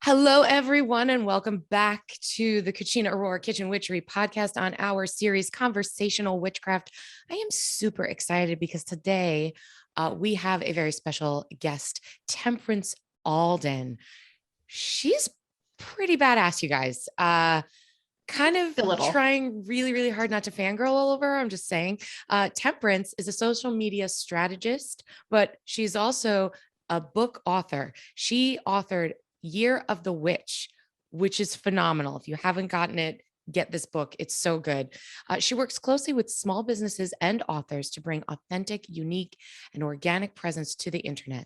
Hello, everyone, and welcome back to the Cucina, Aurora Kitchen Witchery podcast on our series, Conversational Witchcraft. I am super excited because today we have a very special guest, Temperance Alden. She's pretty badass, you guys. Kind of A little. trying really, really hard not to fangirl all over her. I'm just saying. Temperance is a social media strategist, but she's also a book author. She authored Year of the Witch, which is phenomenal. If you haven't gotten it, get this book. It's so good. She works closely with small businesses and authors to bring authentic, unique, and organic presence to the internet.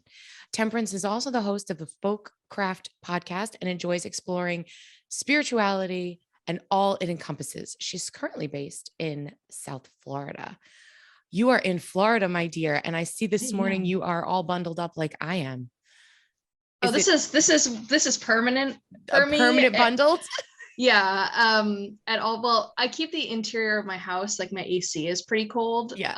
Temperance is also the host of the Folkcraft podcast and enjoys exploring spirituality and all it encompasses. She's currently based in South Florida. You are in Florida, my dear, and I see this morning you are all bundled up like I am. This is permanent for me. Permanent bundled? Yeah. At all. Well, I keep the interior of my house, like my AC is pretty cold. Yeah.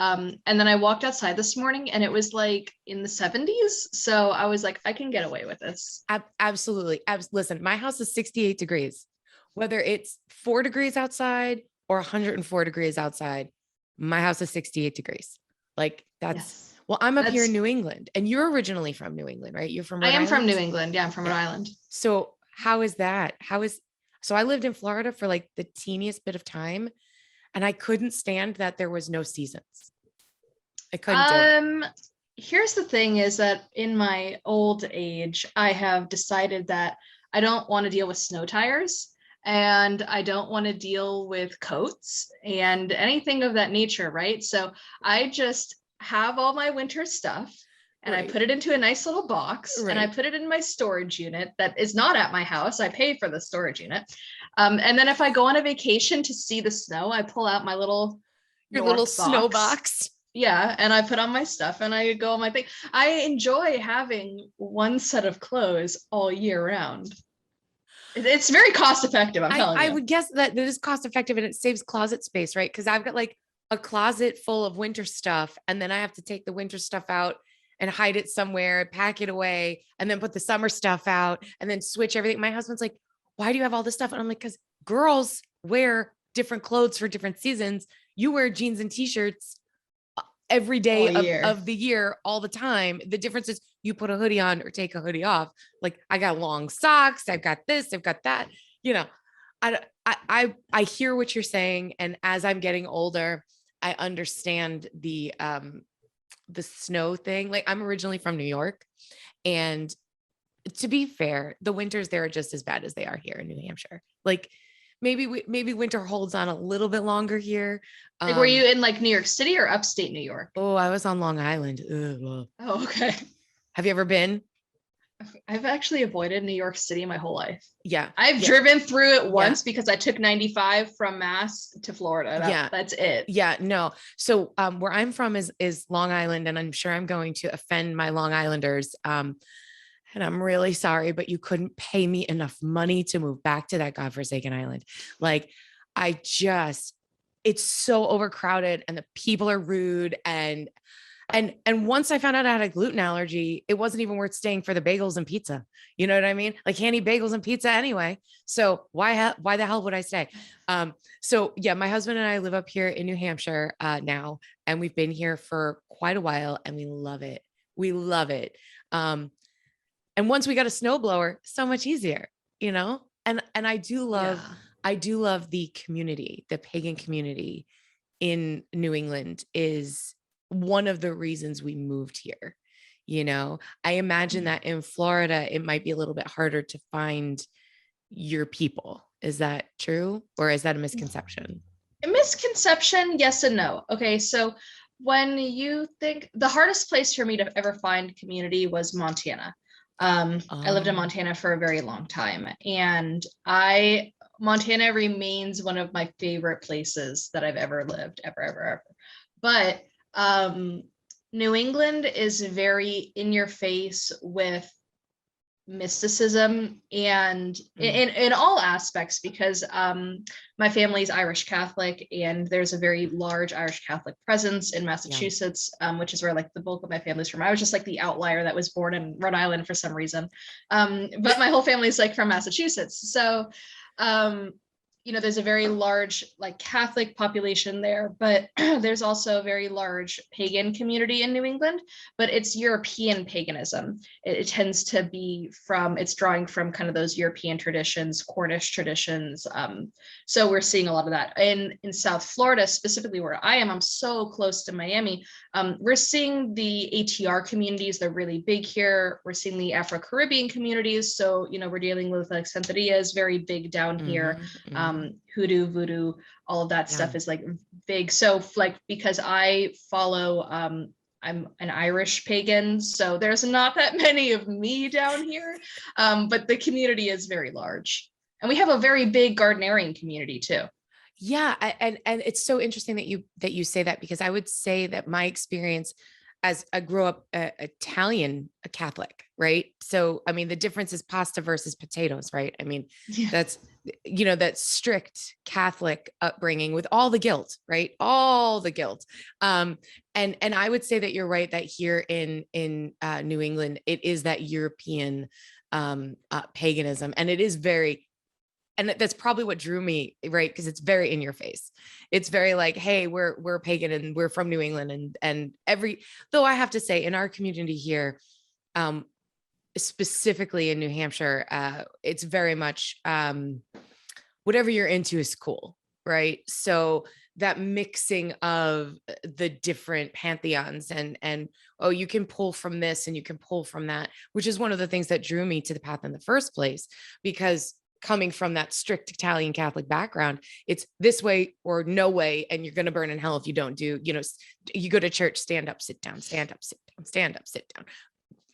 And then I walked outside this morning and it was like in the 70s. So I was like, I can get away with this. Absolutely. Listen, my house is 68 degrees. Whether it's 4 degrees outside or 104 degrees outside, my house is 68 degrees. Like that's, well, I'm up here in New England and you're originally from New England, right? You're from Rhode Island? From New England. Yeah, I'm from Rhode Island. So how is that? So I lived in Florida for like the teeniest bit of time and I couldn't stand that there was no seasons. I couldn't do it. Here's the thing is that in my old age, I have decided that I don't want to deal with snow tires. And I don't want to deal with coats and anything of that nature, right? So I just have all my winter stuff and I put it into a nice little box and I put it in my storage unit that is not at my house. I pay for the storage unit. And then if I go on a vacation to see the snow, I pull out my little snow box. Yeah, and I put on my stuff and I go on my thing. I enjoy having one set of clothes all year round. It's very cost effective. I'm telling you. I would guess that it is cost effective and it saves closet space, right? Because I've got like a closet full of winter stuff and then I have to take the winter stuff out and hide it somewhere, pack it away, and then put the summer stuff out and then switch everything. My husband's like, why do you have all this stuff? And I'm like, because girls wear different clothes for different seasons. You wear jeans and t-shirts every day of the year, all the time. The difference is you put a hoodie on or take a hoodie off. Like I got long socks. I've got this, I've got that, you know, I hear what you're saying. And as I'm getting older, I understand the snow thing. Like I'm originally from New York and to be fair, the winters there are just as bad as they are here in New Hampshire. Like maybe winter holds on a little bit longer here. Like, were you in like New York City or upstate New York? Oh, I was on Long Island. Oh, okay. Have you ever been? I've actually avoided New York City my whole life. Yeah. I've driven through it once because I took 95 from Mass to Florida. That's it. Yeah, no. So where I'm from is Long Island, and I'm sure I'm going to offend my Long Islanders. And I'm really sorry, but you couldn't pay me enough money to move back to that godforsaken island. Like it's so overcrowded and the people are rude. And once I found out I had a gluten allergy, it wasn't even worth staying for the bagels and pizza. You know what I mean? Like can't eat bagels and pizza anyway. So why the hell would I stay? So yeah, my husband and I live up here in New Hampshire now, and we've been here for quite a while and we love it. We love it. And once we got a snowblower, so much easier, you know? And I do love the community, the pagan community in New England is one of the reasons we moved here. You know, I imagine that in Florida, it might be a little bit harder to find your people. Is that true? Or is that a misconception? A misconception, yes and no. Okay, so when you think the hardest place for me to ever find community was Montana. I lived in Montana for a very long time, and Montana remains one of my favorite places that I've ever lived, ever. But New England is very in your face with mysticism and in all aspects, because my family's Irish Catholic, and there's a very large Irish Catholic presence in Massachusetts, which is where like the bulk of my family's from. I was just like the outlier that was born in Rhode Island for some reason, but my whole family's like from Massachusetts. So there's a very large like Catholic population there, but there's also a very large pagan community in New England, but it's European paganism. It tends to be it's drawing from kind of those European traditions, Cornish traditions. So we're seeing a lot of that. In South Florida, specifically where I am, I'm so close to Miami. We're seeing the ATR communities, they're really big here. We're seeing the Afro-Caribbean communities. So, we're dealing with like Santeria is very big down here. Hoodoo, voodoo, all of that stuff is like big. So like, because I follow, I'm an Irish pagan, so there's not that many of me down here, but the community is very large. And we have a very big Gardnerian community too. Yeah. And it's so interesting that you say that, because I would say that my experience as I grew up Italian Catholic, right? So, I mean, the difference is pasta versus potatoes, right? I mean, that's, that strict Catholic upbringing with all the guilt, right? All the guilt. And I would say that you're right, that here in New England, it is that European paganism, and it is very, and that's probably what drew me, right? Because it's very in your face. It's very like, hey, we're pagan and we're from New England, and though I have to say in our community here, specifically in New Hampshire, it's very much whatever you're into is cool, right? So that mixing of the different pantheons and you can pull from this and you can pull from that, which is one of the things that drew me to the path in the first place, because coming from that strict Italian Catholic background, it's this way or no way. And you're going to burn in hell if you don't do, you go to church, stand up, sit down, stand up, sit down, stand up, sit down.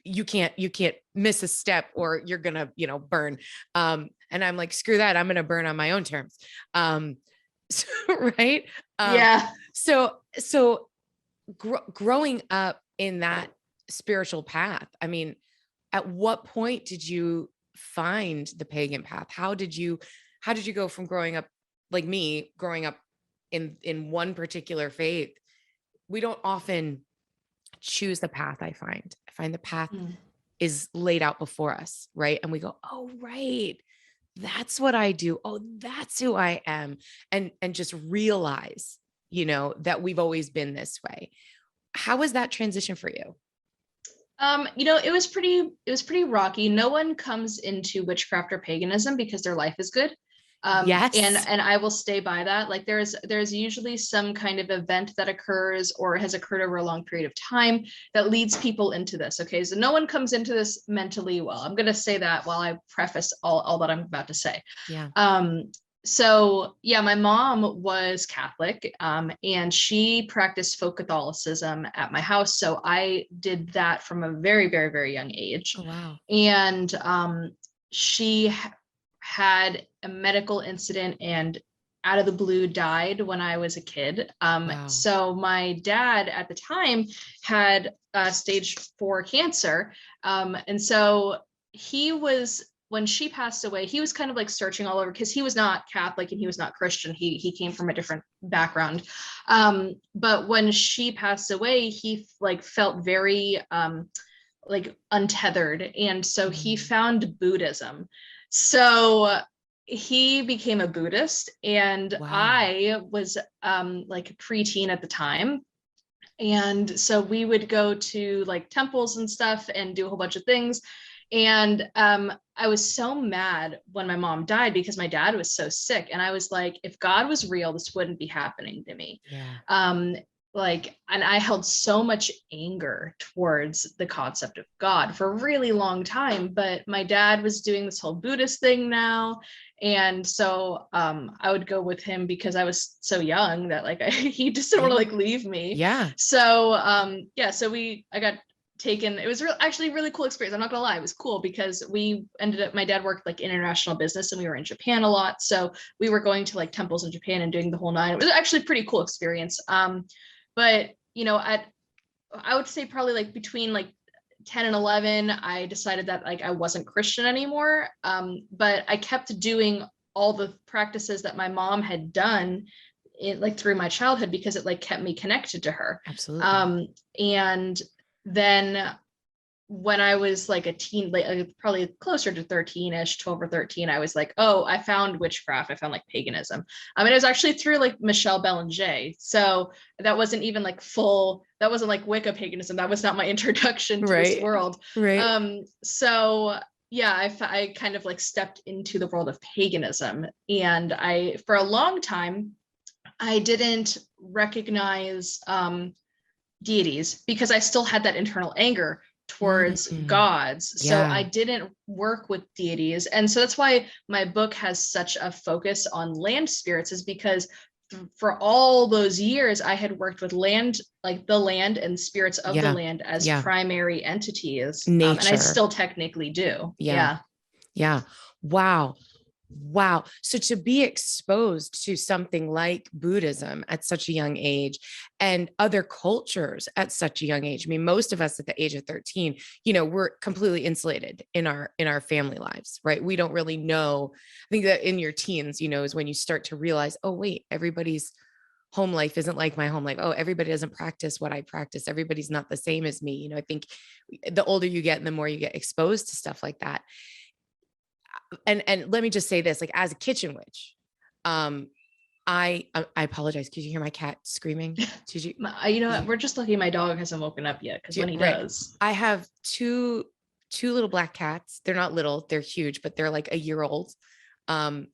You can't miss a step or you're going to, burn. And I'm like, screw that. I'm going to burn on my own terms. Right. Yeah. So growing up in that spiritual path, I mean, at what point did you find the pagan path? How did you go from growing up like me, growing up in one particular faith? We don't often choose the path. I find the path is laid out before us, right? And we go, oh, right, that's what I do. Oh, that's who I am. And just realize, that we've always been this way. How was that transition for you? It was pretty rocky. No one comes into witchcraft or paganism because their life is good. Yes. And I will stay by that. Like there's usually some kind of event that occurs or has occurred over a long period of time that leads people into this. Okay. So no one comes into this mentally well. I'm going to say that while I preface all that I'm about to say. Yeah. So yeah, my mom was Catholic, and she practiced folk Catholicism at my house. So I did that from a very, very, very young age. Oh, wow. And she had a medical incident and out of the blue died when I was a kid. Wow. So my dad at the time had stage 4 cancer. And so when she passed away, he was kind of like searching all over because he was not Catholic and he was not Christian. He came from a different background. But when she passed away, he like felt very like untethered. And so he found Buddhism. So he became a Buddhist, and wow. I was like a preteen at the time. And so we would go to like temples and stuff and do a whole bunch of things. And I was so mad when my mom died because my dad was so sick. And I was like, if God was real, this wouldn't be happening to me. Yeah. And I held so much anger towards the concept of God for a really long time, but my dad was doing this whole Buddhist thing now. And so I would go with him because I was so young that like he just didn't want to like leave me. Yeah. So I got taken. It was actually a really cool experience. I'm not gonna lie, it was cool because my dad worked like international business and we were in Japan a lot. So we were going to like temples in Japan and doing the whole nine. It was actually a pretty cool experience. But I would say probably like between like 10 and 11, I decided that like I wasn't Christian anymore. But I kept doing all the practices that my mom had done like through my childhood because it like kept me connected to her. Absolutely. And then when I was like a teen, like probably closer to 13ish, 12 or 13, I was like, oh, I found witchcraft. I found like paganism. I mean, it was actually through like Michelle Belanger. So that wasn't even like that wasn't like Wicca paganism. That was not my introduction to this world. Right. So yeah, I kind of like stepped into the world of paganism. And for a long time, I didn't recognize deities because I still had that internal anger towards gods. So I didn't work with deities. And so that's why my book has such a focus on land spirits, is because for all those years I had worked with land, like the land and spirits of the land as primary entities. And I still technically do. Yeah. Wow. So to be exposed to something like Buddhism at such a young age and other cultures at such a young age. I mean, most of us at the age of 13, we're completely insulated in our family lives, right? We don't really know. I think that in your teens, is when you start to realize, oh, wait, everybody's home life isn't like my home life. Oh, everybody doesn't practice what I practice. Everybody's not the same as me. I think the older you get and the more you get exposed to stuff like that. And let me just say this, like as a kitchen witch, I apologize. Could you hear my cat screaming? Did you? You know what? We're just lucky my dog hasn't woken up yet, because when he does. I have two little black cats. They're not little, they're huge, but they're like a year old. And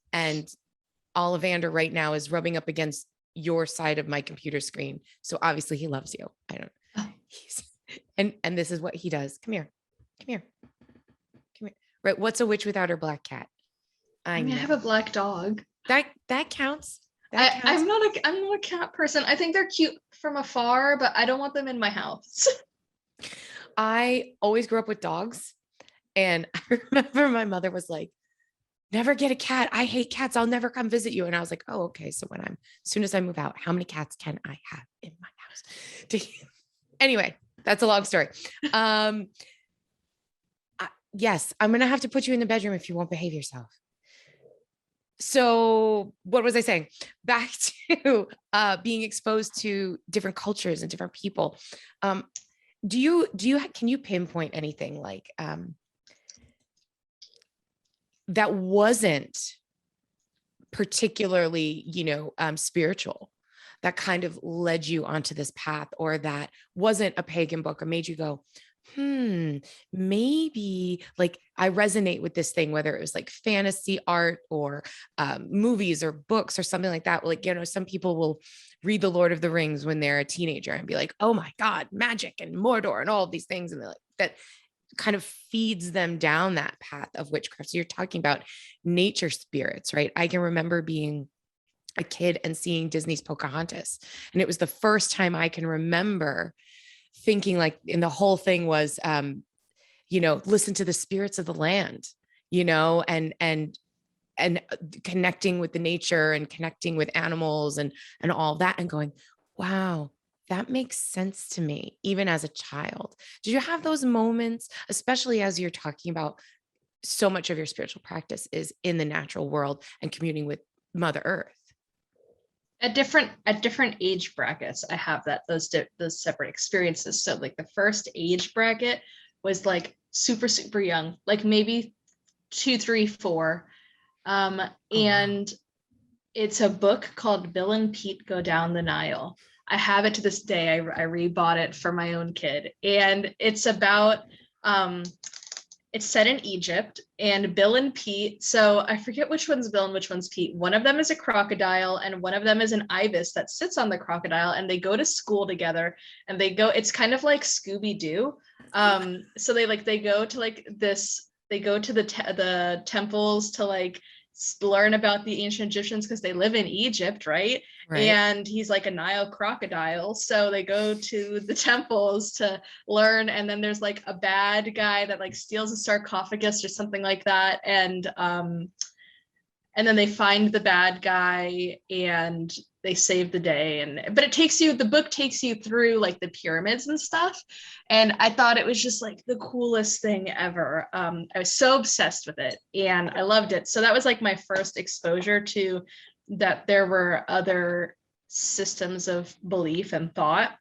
Ollivander right now is rubbing up against your side of my computer screen. So obviously he loves you. I don't. And this is what he does. Come here. Right. What's a witch without her black cat? I mean, I have a black dog. That counts. I'm not a cat person. I think they're cute from afar, but I don't want them in my house. I always grew up with dogs. And I remember my mother was like, never get a cat. I hate cats. I'll never come visit you. And I was like, oh, okay. So as soon as I move out, how many cats can I have in my house? Anyway, that's a long story. Yes, I'm going to have to put you in the bedroom if you won't behave yourself. So what was I saying? Back to being exposed to different cultures and different people. Can you pinpoint anything like that wasn't particularly, spiritual, that kind of led you onto this path, or that wasn't a pagan book or made you go, maybe like I resonate with this thing, whether it was like fantasy art or movies or books or something like that. Like, some people will read The Lord of the Rings when they're a teenager and be like, oh my God, magic and Mordor and all of these things. And they're like, that kind of feeds them down that path of witchcraft. So you're talking about nature spirits, right? I can remember being a kid and seeing Disney's Pocahontas. And it was the first time I can remember thinking like, and the whole thing was, listen to the spirits of the land, and connecting with the nature and connecting with animals and all that, and going, wow, that makes sense to me, even as a child. Did you have those moments, especially as you're talking about so much of your spiritual practice is in the natural world and communing with Mother Earth? At different age brackets, I have those separate experiences. So like the first age bracket was like super, super young, like maybe 2, 3, 4. And it's a book called Bill and Pete Go Down the Nile. I have it to this day. I rebought it for my own kid. And it's about, it's set in Egypt, and Bill and Pete. So I forget which one's Bill and which one's Pete. One of them is a crocodile and one of them is an ibis that sits on the crocodile, and they go to school together, and it's kind of like Scooby-Doo. So they go to like this, they go to the temples to like learn about the ancient Egyptians because they live in Egypt, right? And he's like a Nile crocodile, so they go to the temples to learn. And then there's like a bad guy that like steals a sarcophagus or something like that, and and then they find the bad guy and they save the day. And but the book takes you through like the pyramids and stuff, and I thought it was just like the coolest thing ever. I was so obsessed with it and I loved it. So that was like my first exposure to that there were other systems of belief and thought,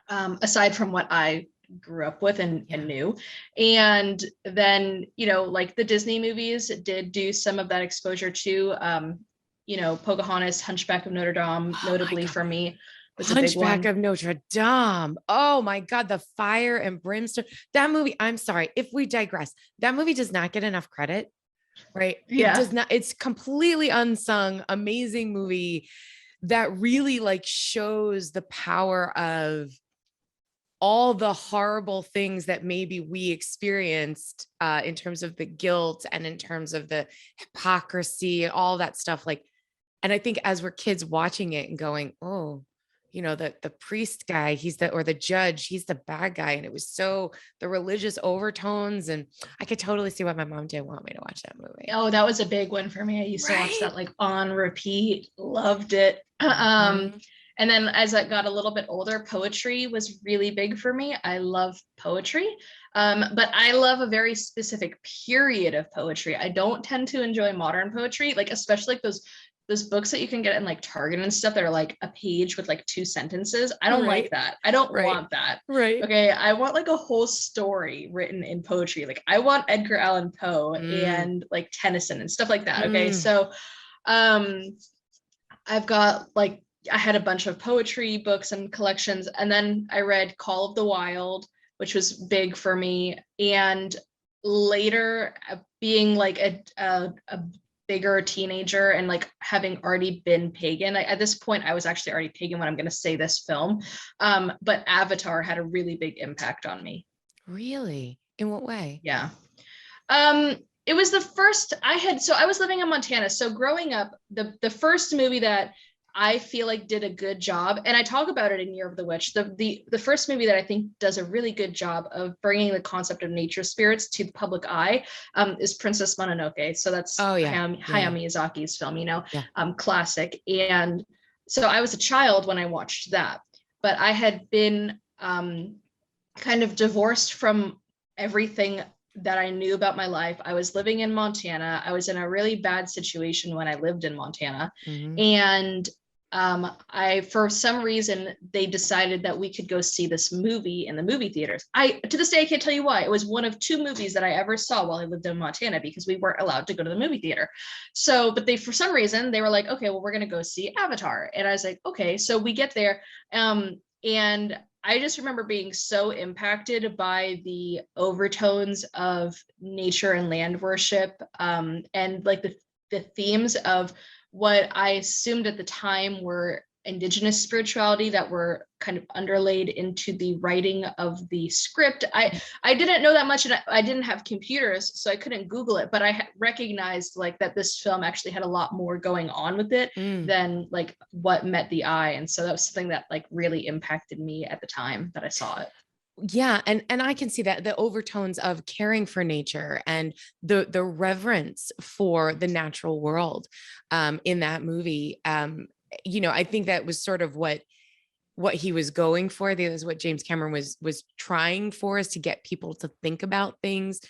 aside from what I grew up with and knew. And then, like the Disney movies did do some of that exposure too. Pocahontas, Hunchback of Notre Dame, notably for me, was a big one. Hunchback of Notre Dame. Oh my God, the fire and brimstone. That movie, I'm sorry if we digress. That movie does not get enough credit, right? Yeah. It does not. It's completely unsung, amazing movie that really like shows the power of all the horrible things that maybe we experienced in terms of the guilt and in terms of the hypocrisy and all that stuff. Like, and I think as we're kids watching it and going, oh, the priest guy, or the judge, he's the bad guy. And it was so the religious overtones. And I could totally see why my mom didn't want me to watch that movie. Oh, that was a big one for me. I used to watch that like on repeat, loved it. And then as I got a little bit older, poetry was really big for me. I love poetry, but I love a very specific period of poetry. I don't tend to enjoy modern poetry, like especially like those books that you can get in like Target and stuff that are like a page with like 2 sentences. I don't like that. I don't want that. Right. Okay. I want like a whole story written in poetry. Like I want Edgar Allan Poe and like Tennyson and stuff like that. Okay. So I've got like, I had a bunch of poetry books and collections, and then I read Call of the Wild, which was big for me. And later, being like a bigger teenager and like having already been pagan, at this point, I was actually already pagan when I'm going to say this film. But Avatar had a really big impact on me. Really? In what way? Yeah. It was the first I was living in Montana. So growing up, the first movie that I feel like did a good job, and I talk about it in Year of the Witch. The first movie that I think does a really good job of bringing the concept of nature spirits to the public eye is Princess Mononoke. So that's Hayao Miyazaki's film, classic. And so I was a child when I watched that, but I had been kind of divorced from everything that I knew about my life. I was living in Montana. I was in a really bad situation when I lived in Montana. And for some reason, they decided that we could go see this movie in the movie theaters. To this day, I can't tell you why. It was one of 2 movies that I ever saw while I lived in Montana, because we weren't allowed to go to the movie theater. So, but for some reason, they were like, okay, well, we're going to go see Avatar. And I was like, okay. So we get there. And I just remember being so impacted by the overtones of nature and land worship, and like the themes of what I assumed at the time were indigenous spirituality that were kind of underlaid into the writing of the script. I didn't know that much, and I didn't have computers, so I couldn't Google it, but I recognized like that this film actually had a lot more going on with it than like what met the eye. And so that was something that like really impacted me at the time that I saw it. Yeah. And I can see that the overtones of caring for nature and the reverence for the natural world in that movie. I think that was sort of what he was going for. That was what James Cameron was trying for, is to get people to think about things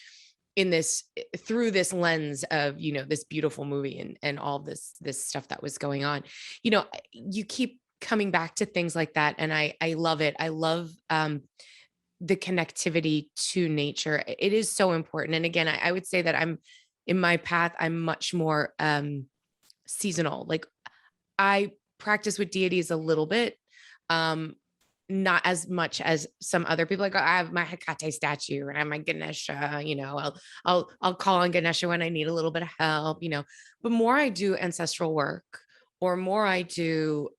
through this lens of, this beautiful movie and all this stuff that was going on. You keep coming back to things like that. And I love it. I love the connectivity to nature. It is so important. And again, I would say that I'm in my path, I'm much more seasonal. Like I practice with deities a little bit, not as much as some other people. Like I have my Hecate statue and I have my Ganesha, I'll call on Ganesha when I need a little bit of help, but more I do ancestral work, or more I do,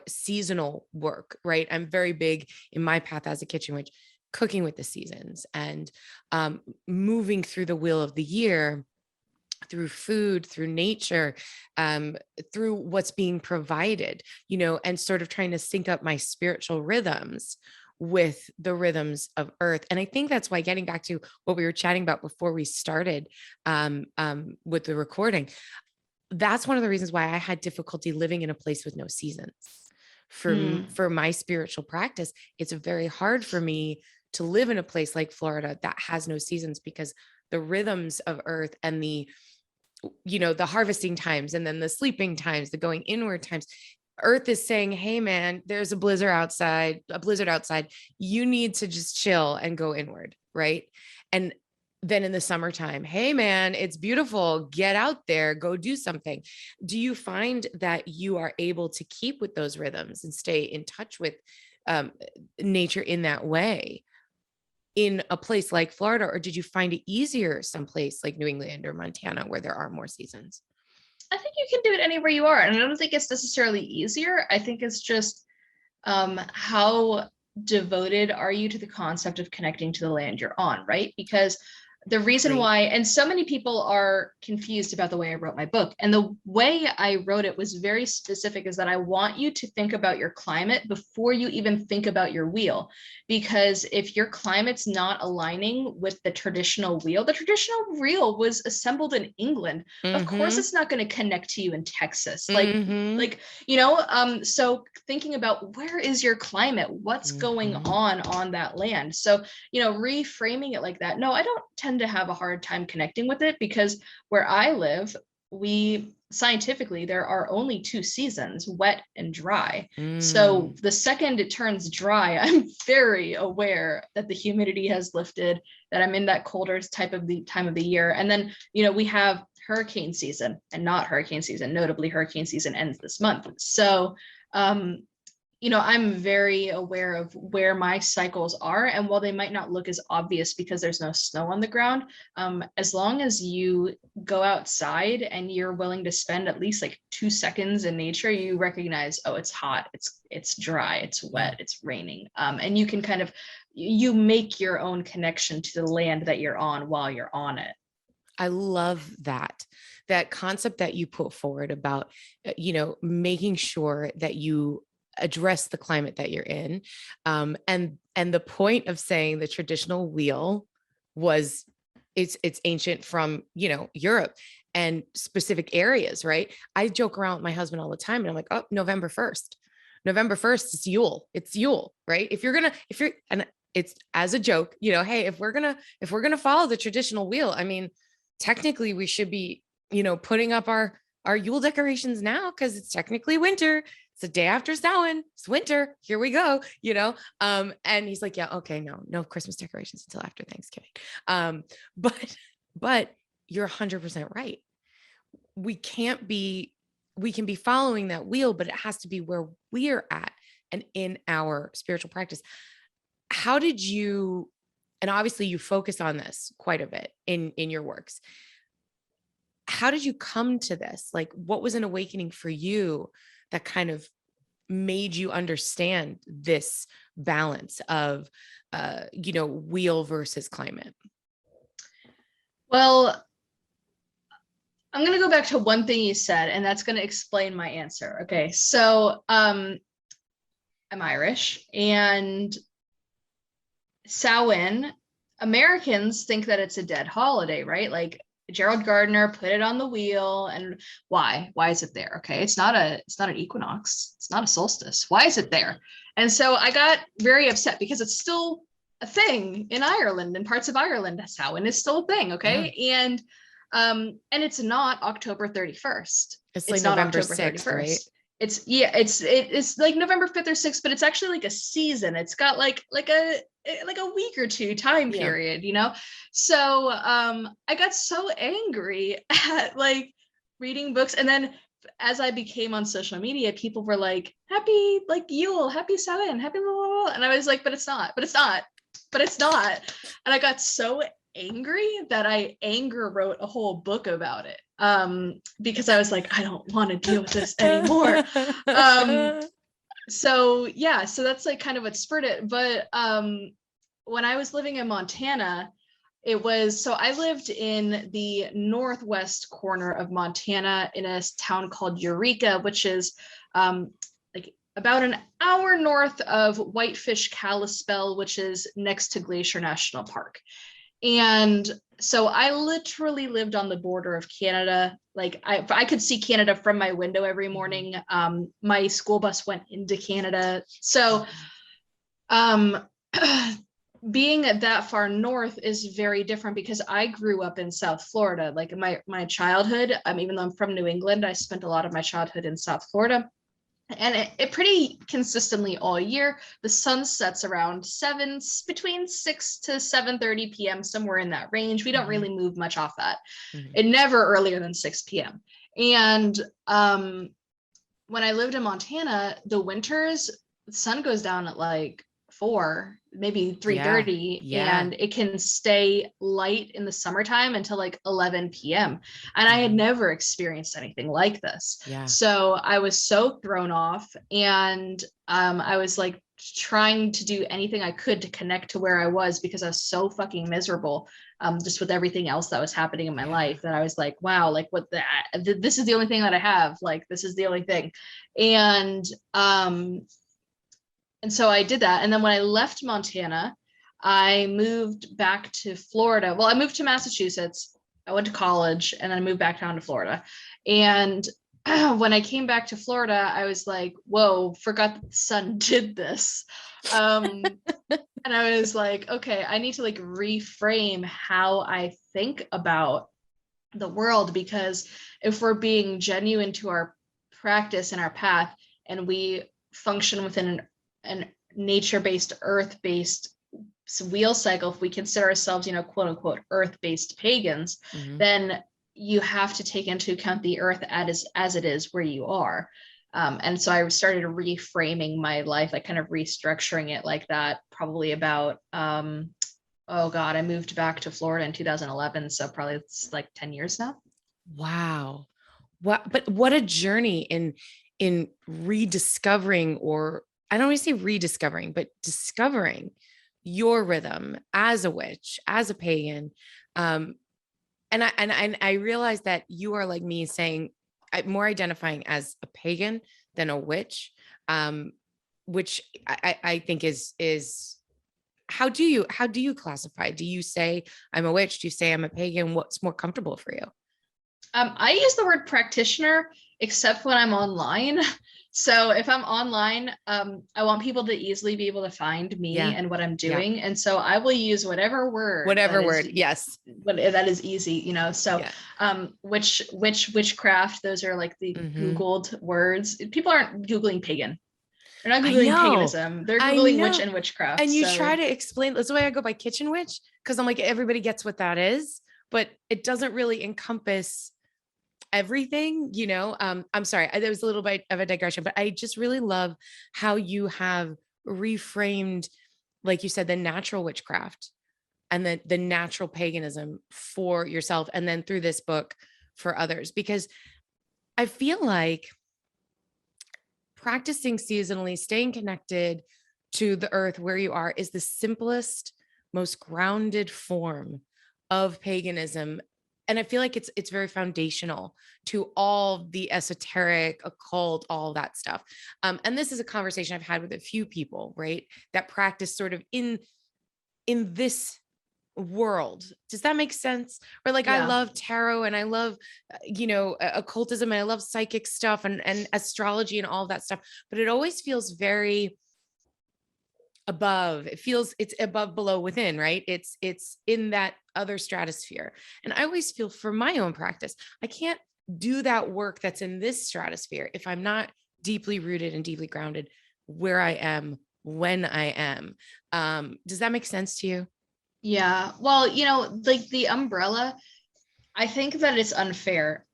seasonal work, right? I'm very big in my path as a kitchen witch, cooking with the seasons and moving through the wheel of the year, through food, through nature, through what's being provided, and sort of trying to sync up my spiritual rhythms with the rhythms of earth. And I think that's why, getting back to what we were chatting about before we started with the recording, that's one of the reasons why I had difficulty living in a place with no seasons. Mm. For my spiritual practice, it's very hard for me to live in a place like Florida that has no seasons, because the rhythms of earth and the harvesting times, and then the sleeping times, the going inward times, earth is saying, hey man, there's a blizzard outside. You need to just chill and go inward, right? And then in the summertime, hey man, it's beautiful, get out there, go do something. Do you find that you are able to keep with those rhythms and stay in touch with um, nature in that way in a place like Florida? Or did you find it easier someplace like New England or Montana where there are more seasons? I think you can do it anywhere you are. And I don't think it's necessarily easier. I think it's just how devoted are you to the concept of connecting to the land you're on, right? Because the reason Great. why, and so many people are confused about the way I wrote my book. And the way I wrote it was very specific, is that I want you to think about your climate before you even think about your wheel. Because if your climate's not aligning with the traditional wheel was assembled in England. Of course, Mm-hmm. it's not going to connect to you in Texas. Mm-hmm. So thinking about where is your climate, what's going Mm-hmm. on that land. So, reframing it like that. No, I don't tend to have a hard time connecting with it, because where I live, scientifically, there are only two seasons, wet and dry. So Mm. the second it turns dry, I'm very aware that the humidity has lifted, that I'm in that colder time of the year. And then, we have hurricane season and not hurricane season. Notably, hurricane season ends this month. So, um, I'm very aware of where my cycles are. And while they might not look as obvious because there's no snow on the ground, as long as you go outside and you're willing to spend at least like 2 seconds in nature, you recognize, oh, it's hot, it's dry, it's wet, it's raining. And you can you make your own connection to the land that you're on while you're on it. I love that concept that you put forward about, making sure that you address the climate that you're in. And the point of saying the traditional wheel was it's ancient from, Europe and specific areas, right? I joke around with my husband all the time and I'm like, oh, November 1st. November 1st, it's Yule, right? And it's as a joke, hey, if we're gonna follow the traditional wheel, I mean, technically we should be, putting up our Yule decorations now, because it's technically winter. It's the day after Samhain. It's winter. Here we go, and he's like, yeah, okay, no Christmas decorations until after Thanksgiving. Um, but you're 100% right. We can be following that wheel, but it has to be where we're at and in our spiritual practice. How did you, and obviously you focus on this quite a bit in your works. How did you come to this? Like, what was an awakening for you that kind of made you understand this balance of, wheel versus climate? Well, I'm going to go back to one thing you said, and that's going to explain my answer. Okay. So, I'm Irish, and Samhain, Americans think that it's a dead holiday, right? Like Gerald Gardner put it on the wheel. And why? Why is it there? Okay. It's not an equinox. It's not a solstice. Why is it there? And so I got very upset because it's still a thing in Ireland, in parts of Ireland. Samhain is still a thing. Okay. Yeah. And it's not October 31st. It's like It's not November October 6th, right? 31st. It's like November 5th or 6th, but it's actually like a season. It's got like a week or two time Yeah. period, So I got so angry at like reading books. And then as I became on social media, people were like, happy like Yule, happy Samhain, happy blah, blah, blah. And I was like, but it's not. And I got so angry that I wrote a whole book about it. Because I was like, I don't want to deal with this anymore. So that's like kind of what spurred it. But when I was living in Montana, I lived in the northwest corner of Montana in a town called Eureka, which is like about an hour north of Whitefish Kalispell, which is next to Glacier National Park. And So I literally lived on the border of Canada. Like I could see Canada from my window every morning. My school bus went into Canada. So um, being that far north is very different because I grew up in South Florida. Like my childhood, even though I'm from New England, I spent a lot of my childhood in South Florida. And it pretty consistently all year, the sun sets around between 6 to 7:30 p.m., somewhere in that range. We don't really move much off that. It never earlier than 6 p.m. And when I lived in Montana, the winters, the sun goes down at like 4, maybe 3:30, and it can stay light in the summertime until like 11 p.m. And I had never experienced anything like this. So I was so thrown off, and I was like trying to do anything I could to connect to where I was because I was so fucking miserable, just with everything else that was happening in my life, that I was like, wow, like this is the only thing that I have. Like, this is the only thing. And so I did that. And then when I left Montana, I moved back to Florida. Well, I moved to Massachusetts. I went to college and then I moved back down to Florida. And when I came back to Florida, I was like, whoa, forgot that the sun did this. And I was like, okay, I need to like reframe how I think about the world, because if we're being genuine to our practice and our path, and we function within an nature-based, earth-based wheel cycle, if we consider ourselves, quote unquote, earth-based pagans, then you have to take into account the earth as it is where you are. And so I started reframing my life, like kind of restructuring it like that, probably about, I moved back to Florida in 2011. So probably it's like 10 years now. Wow. But what a journey in rediscovering, or I don't want to say rediscovering, but discovering your rhythm as a witch, as a pagan. And I realized that you are like me, saying more identifying as a pagan than a witch, which I think is how do you classify? Do you say I'm a witch? Do you say I'm a pagan? What's more comfortable for you? I use the word practitioner, except when I'm online. So if I'm online, I want people to easily be able to find me and what I'm doing. And so I will use whatever word. Yes. But that is easy, So witchcraft, those are like the Googled words. People aren't Googling pagan. They're not Googling paganism. They're Googling witch and witchcraft. And you try to explain, that's why I go by kitchen witch, because I'm like, everybody gets what that is, but it doesn't really encompass everything, I'm sorry, there was a little bit of a digression, but I just really love how you have reframed, like you said, the natural witchcraft and the natural paganism for yourself, and then through this book for others, because I feel like practicing seasonally, staying connected to the earth where you are, is the simplest, most grounded form of paganism. And I feel like it's very foundational to all the esoteric, occult, all that stuff. And this is a conversation I've had with a few people, right, that practice sort of in this world. Does that make sense? Or like, I love tarot and I love, occultism, and I love psychic stuff and astrology and all that stuff, but it always feels very above. It's above, below, within, right? It's in that other stratosphere. And I always feel, for my own practice, I can't do that work that's in this stratosphere if I'm not deeply rooted and deeply grounded where I am when I am. Does that make sense to you? Yeah. Well, like the umbrella, I think that it's unfair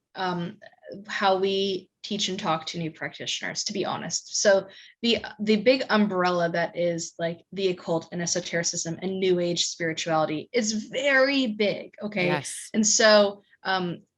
how we teach and talk to new practitioners, to be honest. So the big umbrella that is like the occult and esotericism and new age spirituality is very big. Okay. Yes. And so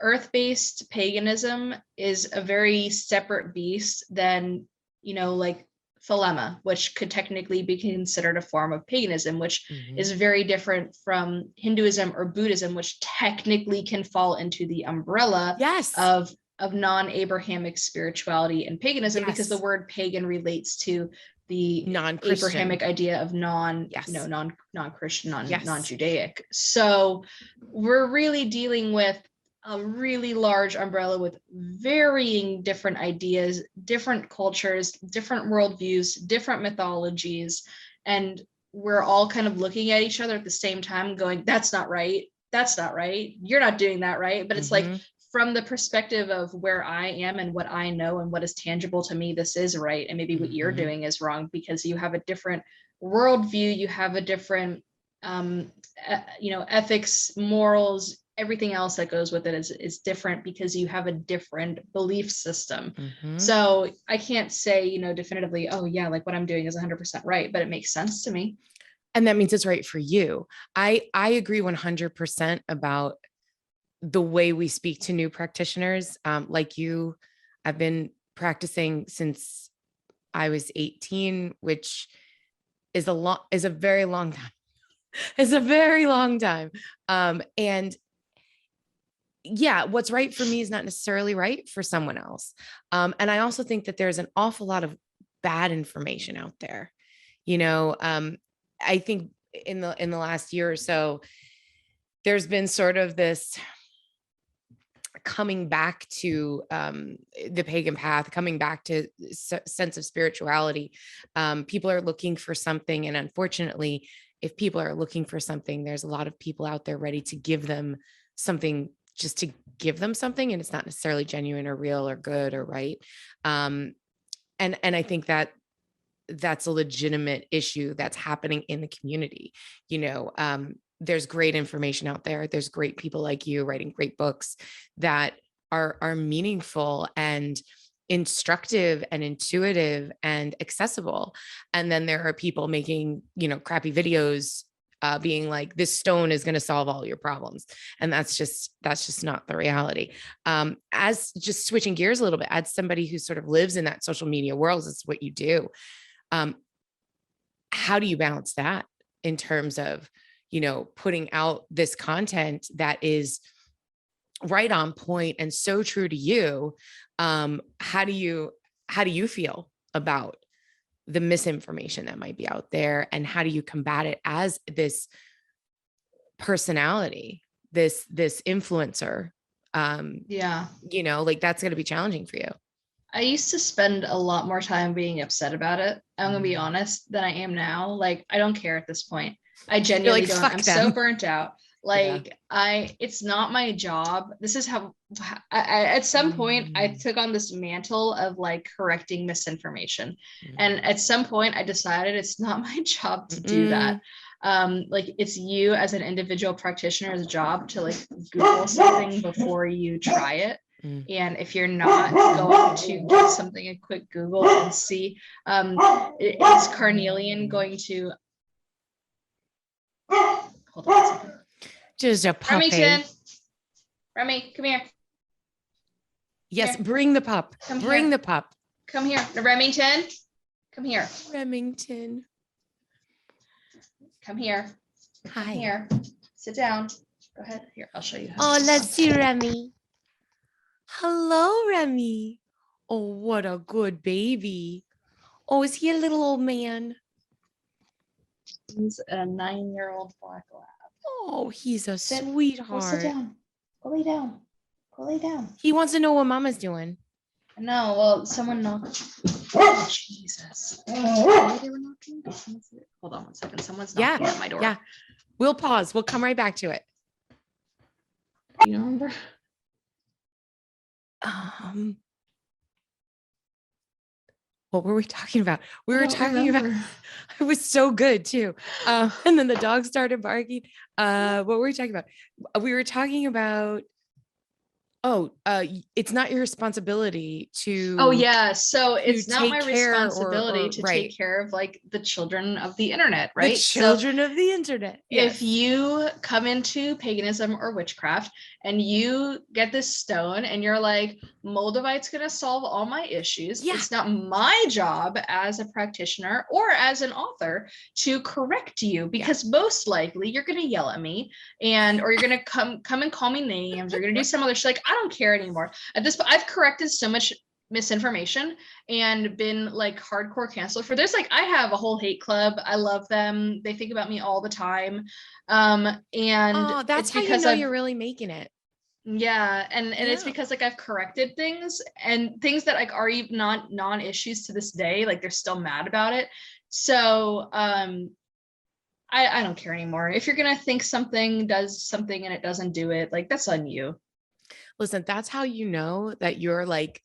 earth-based paganism is a very separate beast than, like Thelema, which could technically be considered a form of paganism, which is very different from Hinduism or Buddhism, which technically can fall into the umbrella of non-Abrahamic spirituality and paganism, because the word pagan relates to the Non-Christian. Abrahamic idea of Yes. non-Christian, Yes. non-Judaic. So we're really dealing with a really large umbrella with varying different ideas, different cultures, different worldviews, different mythologies, and we're all kind of looking at each other at the same time going, that's not right. That's not right. You're not doing that right. But it's like, from the perspective of where I am and what I know and what is tangible to me, this is right. And maybe what you're doing is wrong because you have a different worldview. You have a different, ethics, morals, everything else that goes with it is different because you have a different belief system. So I can't say, definitively, oh yeah, like what I'm doing is 100% right, but it makes sense to me. And that means it's right for you. I agree 100% about the way we speak to new practitioners. Like you, I've been practicing since I was 18, which is a very long time. It's a very long time. And yeah, what's right for me is not necessarily right for someone else. And I also think that there's an awful lot of bad information out there. I think in the last year or so, there's been sort of this coming back to the pagan path, coming back to sense of spirituality. People are looking for something. And unfortunately, if people are looking for something, there's a lot of people out there ready to give them something just to give them something. And it's not necessarily genuine or real or good or right. And I think that that's a legitimate issue that's happening in the community. There's great information out there. There's great people like you writing great books that are meaningful and instructive and intuitive and accessible. And then there are people making, crappy videos, being like, this stone is going to solve all your problems. And that's just not the reality. As just switching gears a little bit, as somebody who sort of lives in that social media world, this is what you do. How do you balance that in terms of, putting out this content that is right on point and so true to you? How do you feel about the misinformation that might be out there, and how do you combat it as this personality, this influencer? Like that's going to be challenging for you. I used to spend a lot more time being upset about it, I'm gonna be honest, than I am now. Like, I don't care at this point. I genuinely don't. I'm so burnt out. Like, it's not my job. This is how I at some point I took on this mantle of like correcting misinformation. And at some point I decided it's not my job to do that. Like, it's you as an individual practitioner's job to like Google something before you try it. And if you're not going to give something a quick Google and see, is Carnelian going to, hold on a second. Just a puppy. Remington. Remy, come here. Yes, here. Bring the pup. Bring the pup. Come here. Remington, come here. Remington. Come here. Hi. Come here. Sit down. Go ahead. Here, I'll show you. Oh, let's see Remy. Hello, Remy. Oh, what a good baby. Oh, is he a little old man? He's a 9-year-old black lab. Oh, he's a sweetheart. Go sit down. Go lay down. Go lay down. He wants to know what Mama's doing. No, well, someone knocked. Oh, Jesus. Maybe they were knocking. Hold on one second. Someone's knocking at my door. Yeah. We'll pause. We'll come right back to it. You remember? What were we talking about? We were talking about, it was so good too. And then the dog started barking. What were we talking about? We were talking about, it's not your responsibility to. Oh yeah. So it's not my responsibility to take care of like the children of the internet, right? The children of the internet. If you come into paganism or witchcraft and you get this stone and you're like, Moldavite's going to solve all my issues. Yeah. It's not my job as a practitioner or as an author to correct you, because most likely you're going to yell at me or you're going to come and call me names. You're going to do some other shit. Like, I don't care anymore. At this point, I've corrected so much misinformation and been like hardcore canceled for this. Like I have a whole hate club. I love them. They think about me all the time. And Oh, that's it's how you because know I've you're really making it. yeah, and it's Yeah. because like I've corrected things and things that like are even not non-issues to this day, like they're still mad about it. So I don't care anymore. If you're gonna think something does something and it doesn't do it, like that's on you. Listen, that's how you know that you're like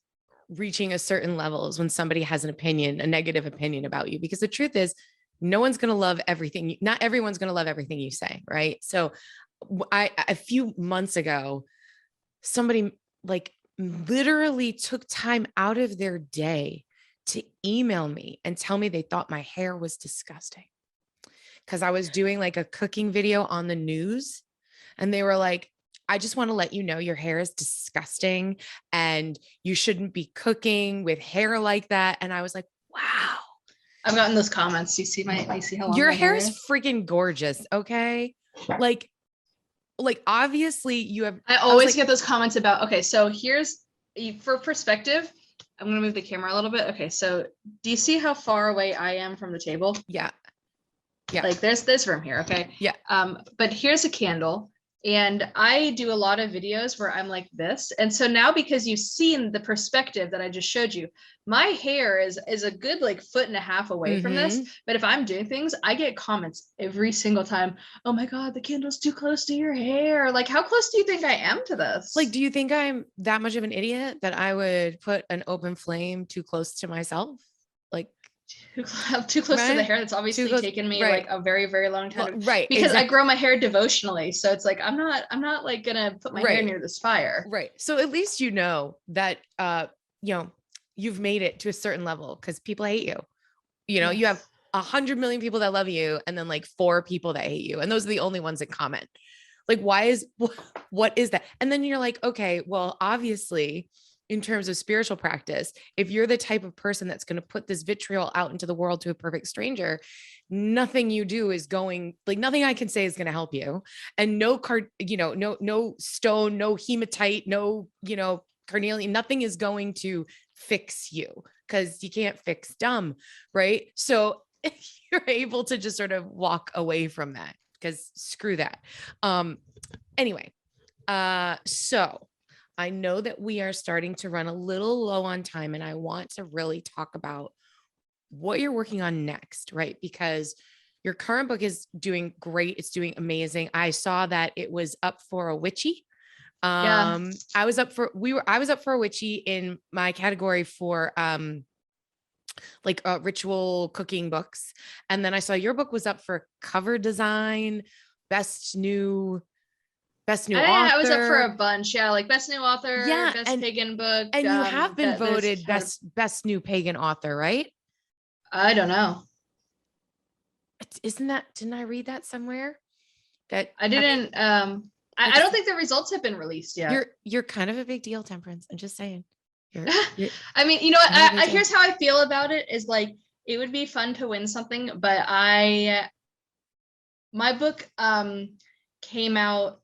reaching a certain levels when somebody has an opinion, a negative opinion about you. Because the truth is, no one's going to love everything. Not everyone's going to love everything you say. Right. So a few months ago, somebody like literally took time out of their day to email me and tell me they thought my hair was disgusting because I was doing like a cooking video on the news. And they were like, I just want to let you know your hair is disgusting and you shouldn't be cooking with hair like that. And I was like, wow. I've gotten those comments. You see how long Your my hair hair is is? freaking gorgeous. Okay. Like, obviously you have, I I was always like, get those comments about, okay, so here's for perspective. I'm gonna move the camera a little bit. Okay, so do you see how far away I am from the table? yeah, yeah, Like there's this room here, okay? yeah. But here's a candle. And I do a lot of videos where I'm like this. And so now because you've seen the perspective that I just showed you, my hair is a good like foot and a half away from this. Mm-hmm. But if I'm doing things, I get comments every single time. Oh my God, the candle's too close to your hair. Like, how close do you think I am to this? Like, do you think I'm that much of an idiot that I would put an open flame too close to myself? Like, too close to the right? hair. That's Too obviously close. taken me Right. like a very, very long Well, time right. because I Exactly. grow my hair devotionally. So it's like I'm not like gonna put my hair Right. near this fire. Right. So at least you know that you know, you've made it to a certain level because people hate you. You know, you have Yes. 100 million people that love you and then like 4 people that hate you. And those are the only ones that comment. Like, why is what is that? And then you're like, okay, well, obviously, in terms of spiritual practice, if you're the type of person that's going to put this vitriol out into the world to a perfect stranger, nothing you do is going like nothing I can say is going to help you. And no card, you know, no stone, no hematite, no, carnelian, nothing is going to fix you because you can't fix dumb, right? So you're able to just sort of walk away from that because screw that. Anyway, so I know that we are starting to run a little low on time and I want to really talk about what you're working on next, right? Because your current book is doing great. It's doing amazing. I saw that it was up for a witchy. Yeah. I was up for a witchy in my category for like ritual cooking books. And then I saw your book was up for cover design, best new I was up for a author. bunch. Yeah, like best new author, Yeah, best pagan book. and you have been That there's voted had best new pagan author, right? I don't know. Isn't that, didn't I read that somewhere? That I I mean, didn't I I just don't think the results have been released yet. you're kind of a big deal, Temperance. I'm just saying. You're I mean, you know what? kind of a big I deal. here's how I feel about it is like it would be fun to win something, but my book came out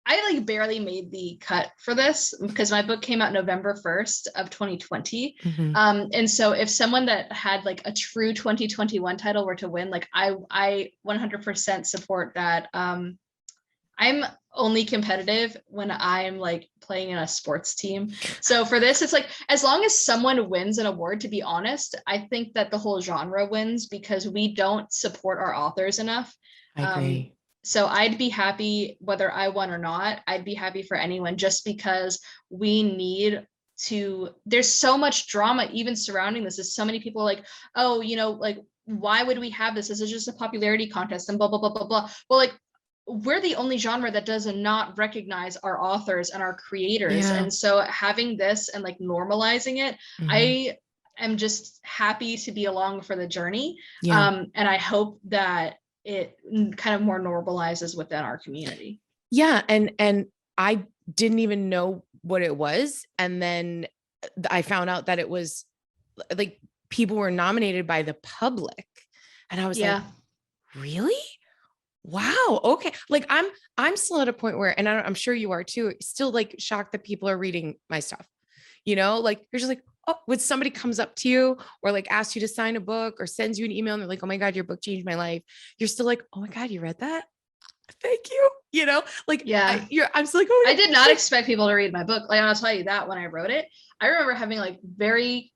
I like barely made the cut for this because my book came out November 1st of 2020. Mhm. And so if someone that had like a true 2021 title were to win, like I 100% support that. I'm only competitive when I'm like playing in a sports team. So for this, it's like as long as someone wins an award, to be honest, I think that the whole genre wins because we don't support our authors enough. I Um, agree. so I'd be happy whether I won or not. I'd be happy for anyone just because we need to, there's so much drama even surrounding this. There's so many people like, oh, you know, like, why would we have this? This is just a popularity contest and blah, blah, blah, blah, blah. Well, like, we're the only genre that does not recognize our authors and our creators. Yeah. And so having this and like normalizing it, Mhm. I am just happy to be along for the journey. Yeah. And I hope that it kind of more normalizes within our community. Yeah. And I didn't even know what it was. And then I found out that it was like people were nominated by the public. And I was like, Yeah. really? Wow. Okay. Like I'm still at a point where, and I'm sure you are too, still like shocked that people are reading my stuff. like you're just like, oh, when somebody comes up to you or like asks you to sign a book or sends you an email and they're like, oh my God, your book changed my life. You're still like, oh my God, you read that? Thank you. Like Yeah. I'm still like, oh I my God. did not expect people to read my book. Like, I'll tell you that when I wrote it, I remember having like very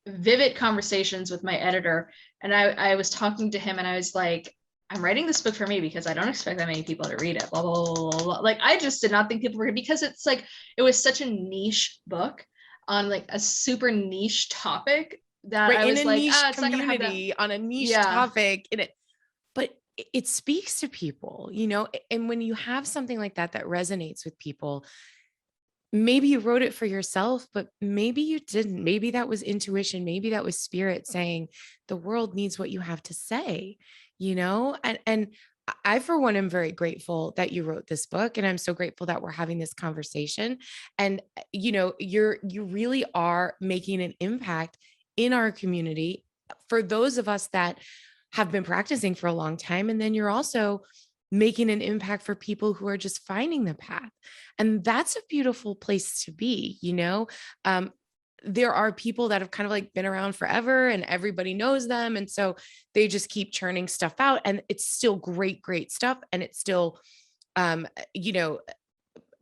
vivid conversations with my editor. And I was talking to him and I was like, I'm writing this book for me because I don't expect that many people to read it. Blah, blah, blah, blah, blah. Like, I just did not think people were, because it's like, it was such a niche book on like a super niche topic that Right. I In was a like, niche it's not gonna have that. community on a niche Yeah. topic in it, but it speaks to people, and when you have something like that resonates with people, maybe you wrote it for yourself, but maybe you didn't. Maybe that was intuition. Maybe that was spirit saying the world needs what you have to say, and I, for one, am very grateful that you wrote this book. And I'm so grateful that we're having this conversation. And, you really are making an impact in our community for those of us that have been practicing for a long time. And then you're also making an impact for people who are just finding the path. And that's a beautiful place to be, there are people that have kind of like been around forever and everybody knows them. And so they just keep churning stuff out and it's still great, great stuff. And it's still, you know,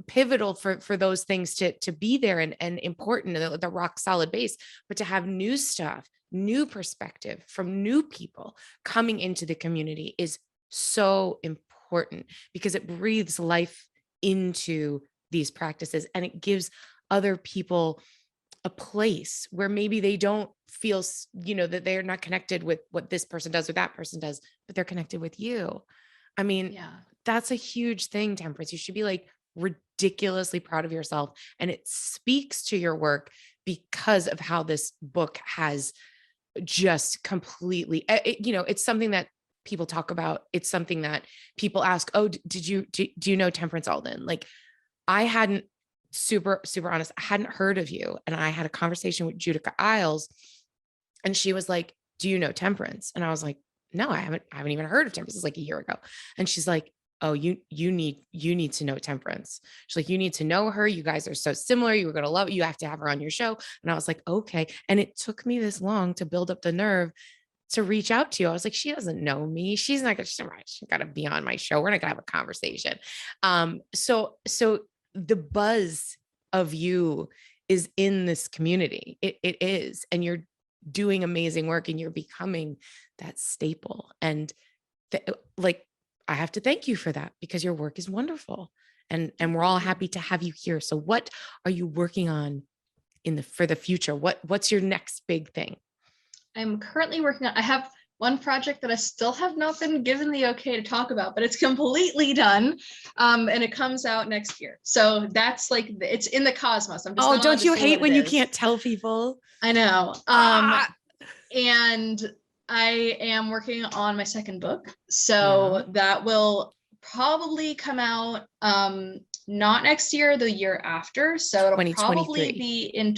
pivotal for those things to be there and important and the rock solid base, but to have new stuff, new perspective from new people coming into the community is so important because it breathes life into these practices and it gives other people a place where maybe they don't feel, that they're not connected with what this person does or that person does, but they're connected with you. I mean, Yeah. that's a huge thing, Temperance. You should be like ridiculously proud of yourself. And it speaks to your work because of how this book has just completely, it's something that people talk about. It's something that people ask, oh, do you know Temperance Alden? Like I hadn't super honest, I hadn't heard of you. And I had a conversation with Judica Isles and she was like, do you know Temperance? And I was like, no, I haven't even heard of Temperance. It's like a year ago. And she's like, oh, you need to know Temperance. She's like, you need to know her. You guys are so similar. You were going to love it. You have to have her on your show. And I was like, okay. And it took me this long to build up the nerve to reach out to you. I was like, she doesn't know me. She's not gonna, she's got to be on my show. We're not gonna have a conversation. So the buzz of you is in this community. It is, and you're doing amazing work and you're becoming that staple. And like, I have to thank you for that because your work is wonderful. And we're all happy to have you here. So what are you working on for the future? What's your next big thing? I'm currently working on, I have one project that I still have not been given the okay to talk about, but it's completely done. And it comes out next year. So that's like, it's in the cosmos. I'm just Oh, don't you hate when you can't tell people? I know. And I am working on my second book. So that will probably come out not next year, the year after. So it'll probably be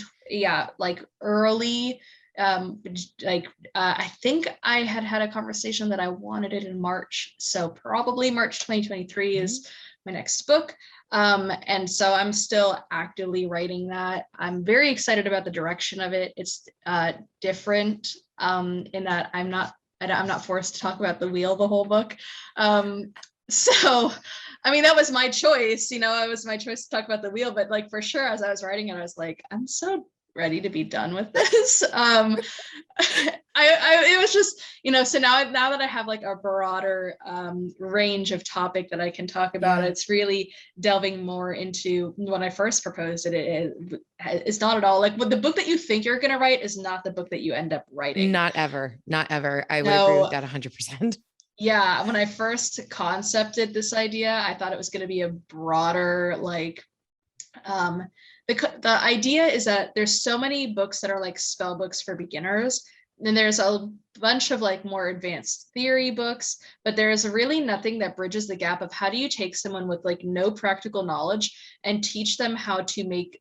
like early. I think I had a conversation that I wanted it in March. So probably March 2023 is my next book. And so I'm still actively writing that. I'm very excited about the direction of it. It's different in that I'm not forced to talk about the wheel the whole book. So, I mean, that was my choice, it was my choice to talk about the wheel, but like for sure, as I was writing it, I was like, I'm so ready to be done with this. It was just, so now that I have like a broader range of topic that I can talk about, it's really delving more into when I first proposed it's not at all like what the book that you think you're going to write is not the book that you end up writing. Not ever. I would agree with that 100%. Yeah. When I first concepted this idea, I thought it was going to be a broader, like, the idea is that there's so many books that are like spell books for beginners. And there's a bunch of like more advanced theory books, but there is really nothing that bridges the gap of how do you take someone with like no practical knowledge and teach them how to make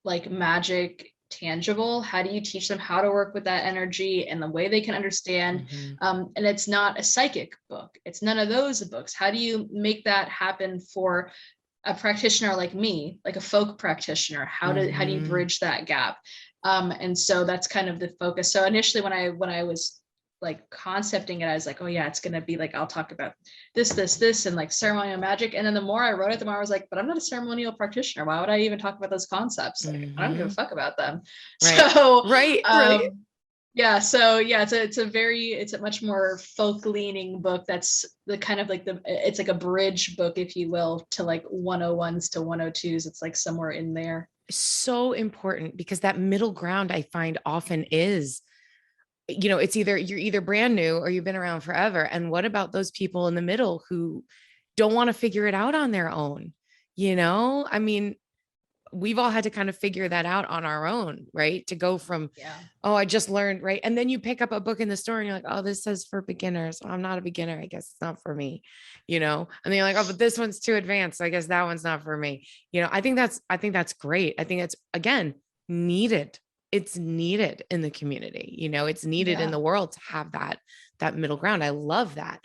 like magic tangible. How do you teach them how to work with that energy and the way they can understand? And it's not a psychic book. It's none of those books. How do you make that happen for a practitioner like me, like a folk practitioner, how do you bridge that gap? And so that's kind of the focus. So initially when I was like concepting it, I was like, oh yeah, it's gonna be like, I'll talk about this, and like ceremonial magic. And then the more I wrote it, the more I was like, but I'm not a ceremonial practitioner. Why would I even talk about those concepts? Like, I don't give a fuck about them. Right. So Right. yeah, so yeah, it's a much more folk leaning book. That's the kind of like it's like a bridge book, if you will, to like 101s to 102s. It's like somewhere in there. So important, because that middle ground I find often is, it's you're either brand new or you've been around forever. And what about those people in the middle who don't want to figure it out on their own? I mean, we've all had to kind of figure that out on our own, right? To go from, oh, I just learned, right? And then you pick up a book in the store and you're like, oh, this says for beginners. Oh, I'm not a beginner. I guess it's not for me, And then you're like, oh, but this one's too advanced. I guess that one's not for me. I think that's great. I think it's, again, needed. It's needed in the community. It's needed in the world to have that middle ground. I love that.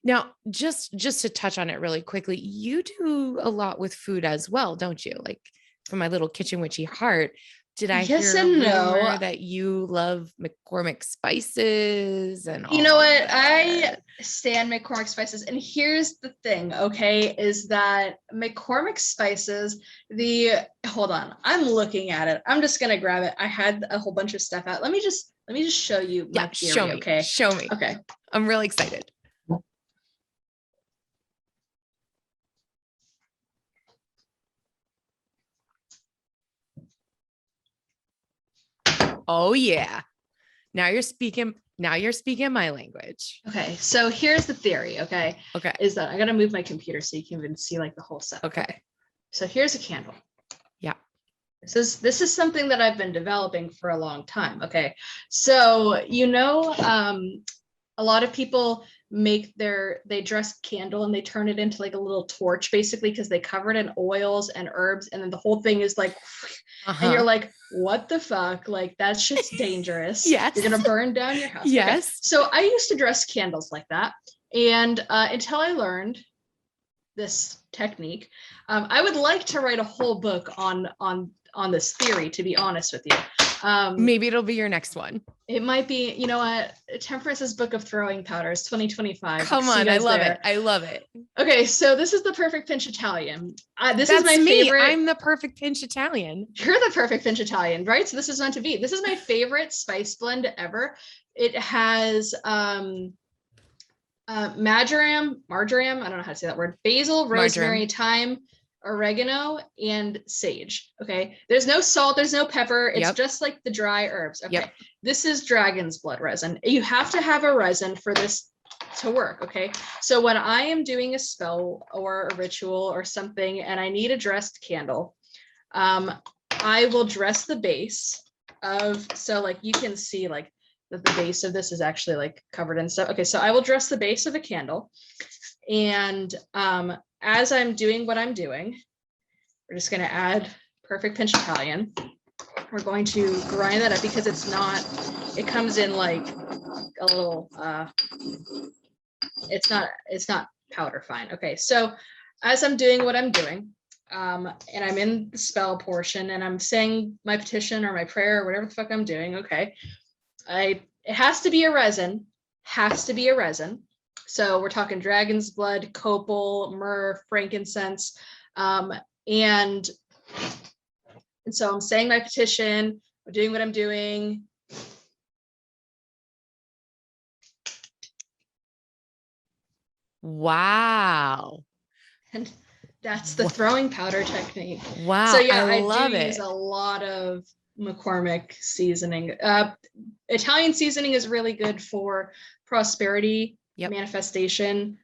Now, just to touch on it really quickly, you do a lot with food as well, don't you? Like, from my little kitchen witchy heart, did I Yes hear a and rumor no. that you love McCormick spices and all You know what? that? I stand McCormick spices. And here's the thing, okay, is that McCormick spices, hold on, I'm looking at it. I'm just gonna grab it. I had a whole bunch of stuff out. Let me just show you my theory, show me, okay? Show me. Okay. I'm really excited. Oh yeah. Now you're speaking my language. Okay, so here's the theory, okay? Okay. Is that I gotta move my computer so you can even see like the whole set. Okay. So here's a candle. Yeah. This is something that I've been developing for a long time. Okay. So a lot of people they dress candle and they turn it into like a little torch, basically, because they cover it in oils and herbs, and then the whole thing is like, and you're like, what the fuck? Like, that shit's dangerous. Yes. You're gonna burn down your house. Yes. Okay. So I used to dress candles like that, and until I learned this technique, I would like to write a whole book on this theory, to be honest with you. Maybe it'll be your next one. It might be, you know what? Temperance's Book of Throwing Powders, 2025. Come on, I love it. I love it. Okay, so this is the perfect pinch Italian. This is my me. favorite. I'm the perfect pinch Italian. You're the perfect pinch Italian, right? So this is meant to be. This is my favorite spice blend ever. It has marjoram, I don't know how to say that word, basil, rosemary, thyme, oregano, and sage. Okay, there's no salt, there's no pepper. It's just like the dry herbs. Okay, this is dragon's blood resin. You have to have a resin for this to work. Okay, so when I am doing a spell or a ritual or something and I need a dressed candle, I will dress the base of, so like you can see like that the base of this is actually like covered in stuff. Okay, so I will dress the base of a candle, and as I'm doing what I'm doing, we're just going to add perfect pinch Italian. We're going to grind that up because it comes in like a little, it's not powder fine. Okay, so as I'm doing what I'm doing, and I'm in the spell portion and I'm saying my petition or my prayer or whatever the fuck I'm doing, okay, it has to be a resin, So we're talking dragon's blood, copal, myrrh, frankincense, and so I'm saying my petition, I'm doing what I'm doing. Wow. And that's the throwing powder technique. Wow. So yeah, I love it. Use a lot of McCormick seasoning. Italian seasoning is really good for prosperity, manifestation.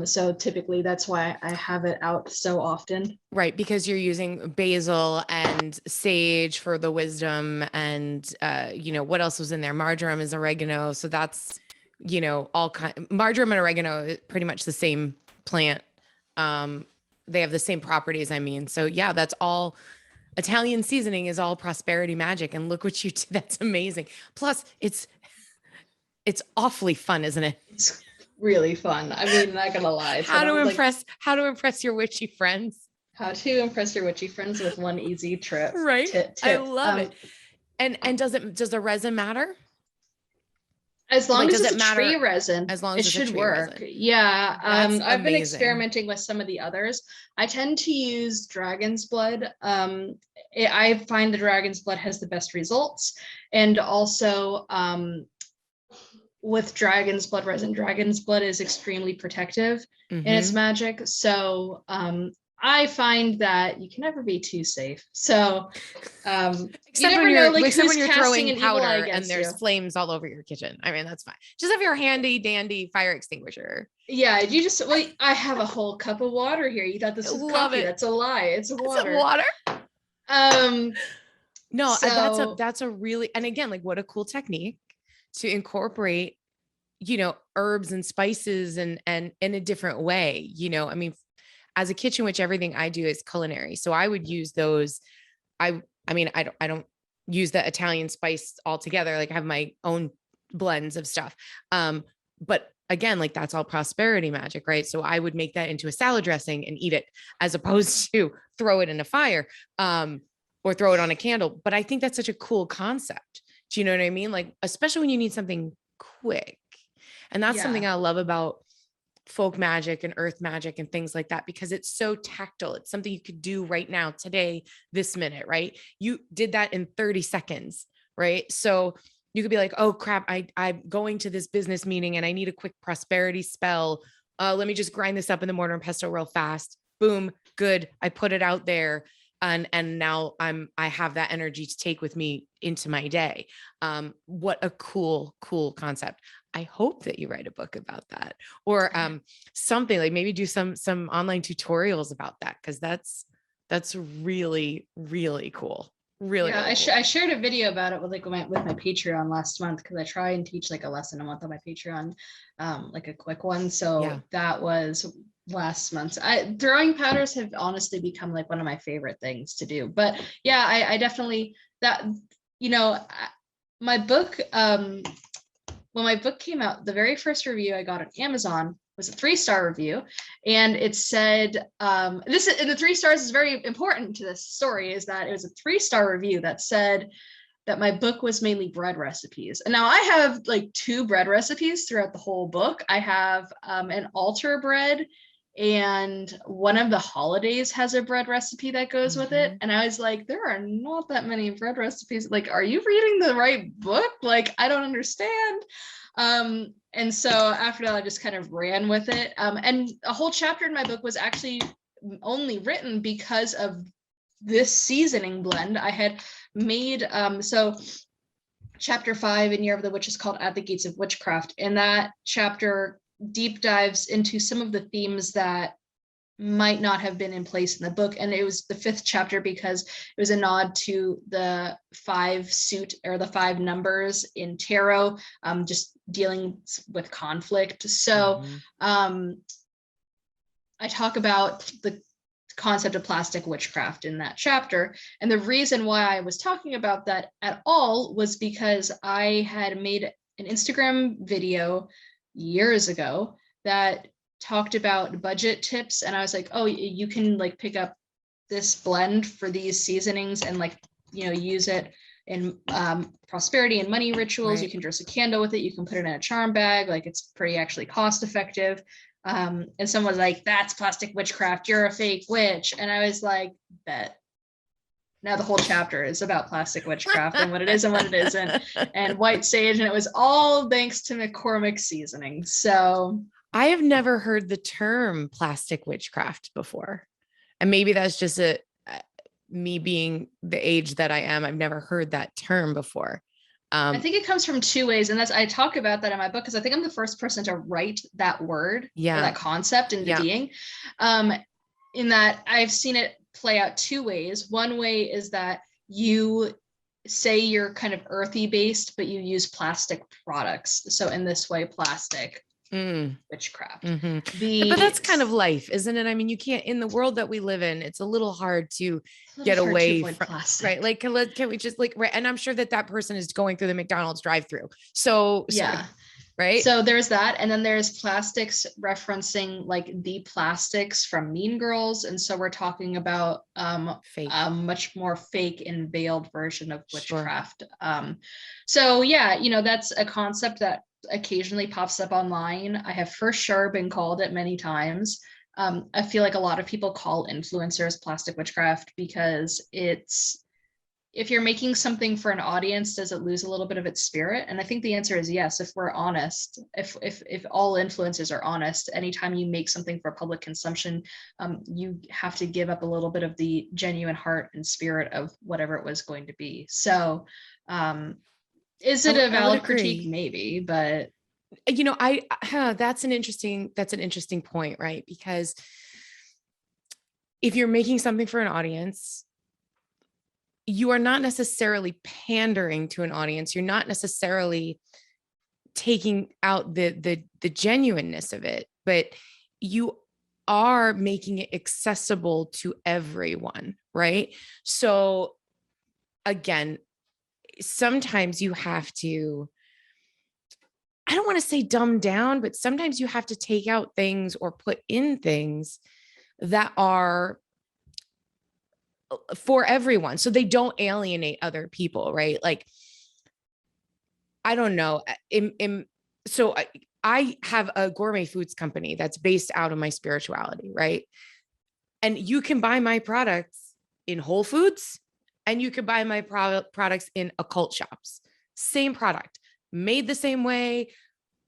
So typically that's why I have it out so often. Right, because you're using basil and sage for the wisdom, and what else was in there? Marjoram is oregano, so that's all kind. Marjoram and oregano is pretty much the same plant. They have the same properties. I mean, so yeah, that's all. Italian seasoning is all prosperity magic, and look what you did. That's amazing. Plus, it's awfully fun, isn't it? really fun. I mean, not gonna lie. How to impress your witchy friends. How to impress your witchy friends with one easy trip. Right. Tip. I love it. And does the resin matter? As long as does it's it a matter? tree resin, As long it as it's a should tree work. resin. Yeah. That's I've been amazing. experimenting with some of the others. I tend to use dragon's blood. I find the dragon's blood has the best results. And also with dragon's blood resin, dragon's blood is extremely protective in its magic. So I find that you can never be too safe. So you never know, like, except who's when you're casting throwing an evil eye powder and against there's you. flames all over your kitchen. I mean, that's fine. Just have your handy dandy fire extinguisher. Yeah, you just wait. I have a whole cup of water here. You thought this was Love coffee? it. That's a lie. It's water. Is it water? No, So that's a really, and again, like, what a cool technique to incorporate, herbs and spices and in a different way. I mean, as a kitchen witch, everything I do is culinary. So I would use those. I mean, I don't use the Italian spice altogether. Like, I have my own blends of stuff. But again, like, that's all prosperity magic, right? So I would make that into a salad dressing and eat it, as opposed to throw it in a fire, or throw it on a candle. But I think that's such a cool concept. Do you know what I mean? Like, especially when you need something quick. And that's something I love about folk magic and earth magic and things like that, because it's so tactile. It's something you could do right now, today, this minute, right? You did that in 30 seconds, right? So you could be like, oh crap, I'm going to this business meeting and I need a quick prosperity spell. Let me just grind this up in the mortar and pestle real fast. Boom, good. I put it out there. And now I have that energy to take with me into my day. What a cool concept. I hope that you write a book about that, or something, like maybe do some online tutorials about that. Cause that's really, really cool. Really, yeah, really cool. I shared a video about it with my Patreon last month, because I try and teach like a lesson a month on my Patreon, like a quick one. So that was last month. Throwing powders have honestly become like one of my favorite things to do. But yeah, I definitely my book, when my book came out, the very first review I got on Amazon was a 3-star review, and it said, and the 3 stars is very important to this story, is that it was a 3-star review that said that my book was mainly bread recipes. And now I have like 2 bread recipes throughout the whole book. I have an altar bread, and one of the holidays has a bread recipe that goes with it. And I was like, there are not that many bread recipes. Like, are you reading the right book? Like, I don't understand. And so after that, I just kind of ran with it. And a whole chapter in my book was actually only written because of this seasoning blend I had made. So chapter 5 in Year of the Witch is called At the Gates of Witchcraft. And that chapter deep dives into some of the themes that might not have been in place in the book. And it was the 5th chapter because it was a nod to the 5 suit, or the 5 numbers in tarot, just dealing with conflict. So I talk about the concept of plastic witchcraft in that chapter. And the reason why I was talking about that at all was because I had made an Instagram video years ago that talked about budget tips, and I was like, oh, you can like pick up this blend for these seasonings and like use it in prosperity and money rituals. You can dress a candle with it, you can put it in a charm bag, like it's pretty actually cost effective. And someone was like, that's plastic witchcraft, you're a fake witch. And I was like, bet. Now the whole chapter is about plastic witchcraft and what it is and what it isn't, and white sage, and it was all thanks to McCormick seasoning. So I have never heard the term plastic witchcraft before, and maybe that's just me being the age that I am. I've never heard that term before. I think it comes from 2 ways, and I talk about that in my book, because I think I'm the first person to write that word, or that concept into being. In that I've seen it play out 2 ways. One way is that you say you're kind of earthy based, but you use plastic products. So in this way, plastic witchcraft. But that's kind of life, isn't it? I mean, you can't, in the world that we live in, it's a little hard to get away from plastic, right? Like, can we just like, right? And I'm sure that person is going through the McDonald's drive-through. So yeah. right? So there's that. And then there's plastics referencing like the plastics from Mean Girls. And so we're talking about Fake. a much more fake and veiled version of Sure. witchcraft. So yeah, that's a concept that occasionally pops up online. I have for sure been called it many times. I feel like a lot of people call influencers plastic witchcraft because if you're making something for an audience, does it lose a little bit of its spirit? And I think the answer is yes. If we're honest, if all influencers are honest, anytime you make something for public consumption, you have to give up a little bit of the genuine heart and spirit of whatever it was going to be. So, is it a I would valid critique? agree. Maybe, but that's an interesting point, right? Because if you're making something for an audience, you are not necessarily pandering to an audience. You're not necessarily taking out the genuineness of it, but you are making it accessible to everyone, right? So again, sometimes you have to, I don't want to say dumb down, but sometimes you have to take out things or put in things that are for everyone so they don't alienate other people, right? Like, I don't know. So I have a gourmet foods company that's based out of my spirituality, right? And you can buy my products in Whole Foods and you can buy my products in occult shops. Same product, made the same way,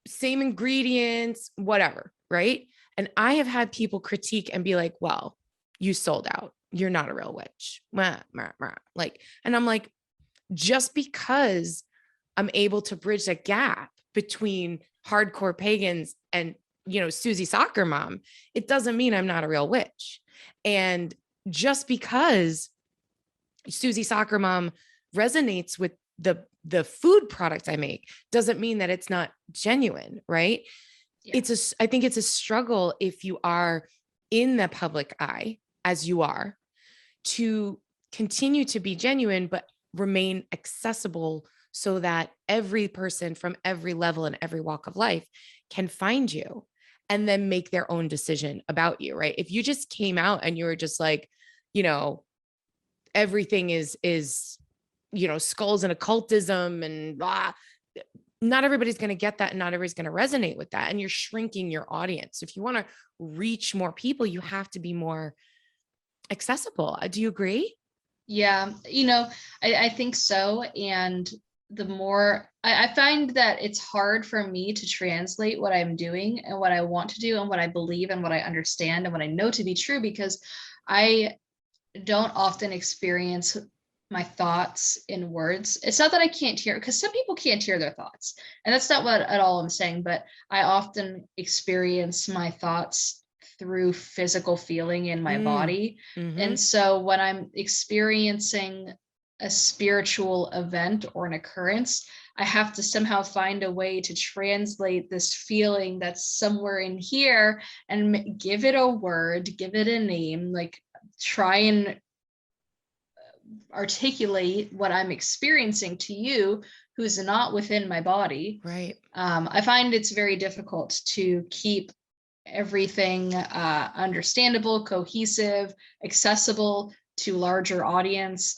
same ingredients, whatever, right? And I have had people critique and be like, well, you sold out. You're not a real witch. Like, and I'm like, just because I'm able to bridge a gap between hardcore pagans and, Susie Soccer Mom, it doesn't mean I'm not a real witch. And just because Susie Soccer Mom resonates with the food products I make doesn't mean that it's not genuine, right? yeah. I think it's a struggle if you are in the public eye as you are to continue to be genuine, but remain accessible so that every person from every level and every walk of life can find you and then make their own decision about you, right? If you just came out and you were just like, everything is skulls and occultism and blah, not everybody's going to get that and not everybody's going to resonate with that, and you're shrinking your audience. If you want to reach more people, you have to be more accessible. Do you agree? Yeah, I think so. And the more I find that it's hard for me to translate what I'm doing and what I want to do and what I believe and what I understand and what I know to be true, because I don't often experience my thoughts in words. It's not that I can't hear, because some people can't hear their thoughts. And that's not what at all I'm saying, but I often experience my thoughts through physical feeling in my body. Mm-hmm. And so when I'm experiencing a spiritual event or an occurrence, I have to somehow find a way to translate this feeling that's somewhere in here and give it a word, give it a name, like try and articulate what I'm experiencing to you who's not within my body. Right. I find it's very difficult to keep everything understandable, cohesive, accessible to larger audience.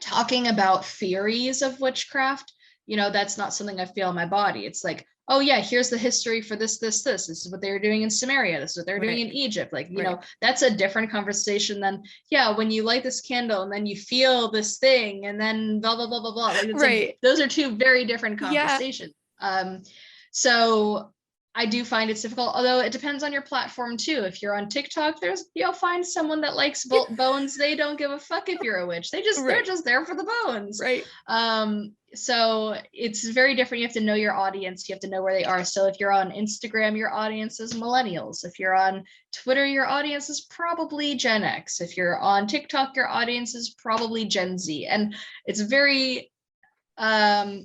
Talking about theories of witchcraft, that's not something I feel in my body. It's like, oh yeah, here's the history for this is what they were doing in Samaria, this is what they're doing in Egypt. Like, that's a different conversation than, yeah, when you light this candle and then you feel this thing and then blah blah blah blah blah. Like, right. those are two very different conversations. Yeah. So I do find it's difficult, although it depends on your platform too. If you're on TikTok, you'll find someone that likes bones. They don't give a fuck if you're a witch. They're just there for the bones. Right. So it's very different. You have to know your audience. You have to know where they are. So if you're on Instagram, your audience is millennials. If you're on Twitter, your audience is probably Gen X. If you're on TikTok, your audience is probably Gen Z. And it's very, you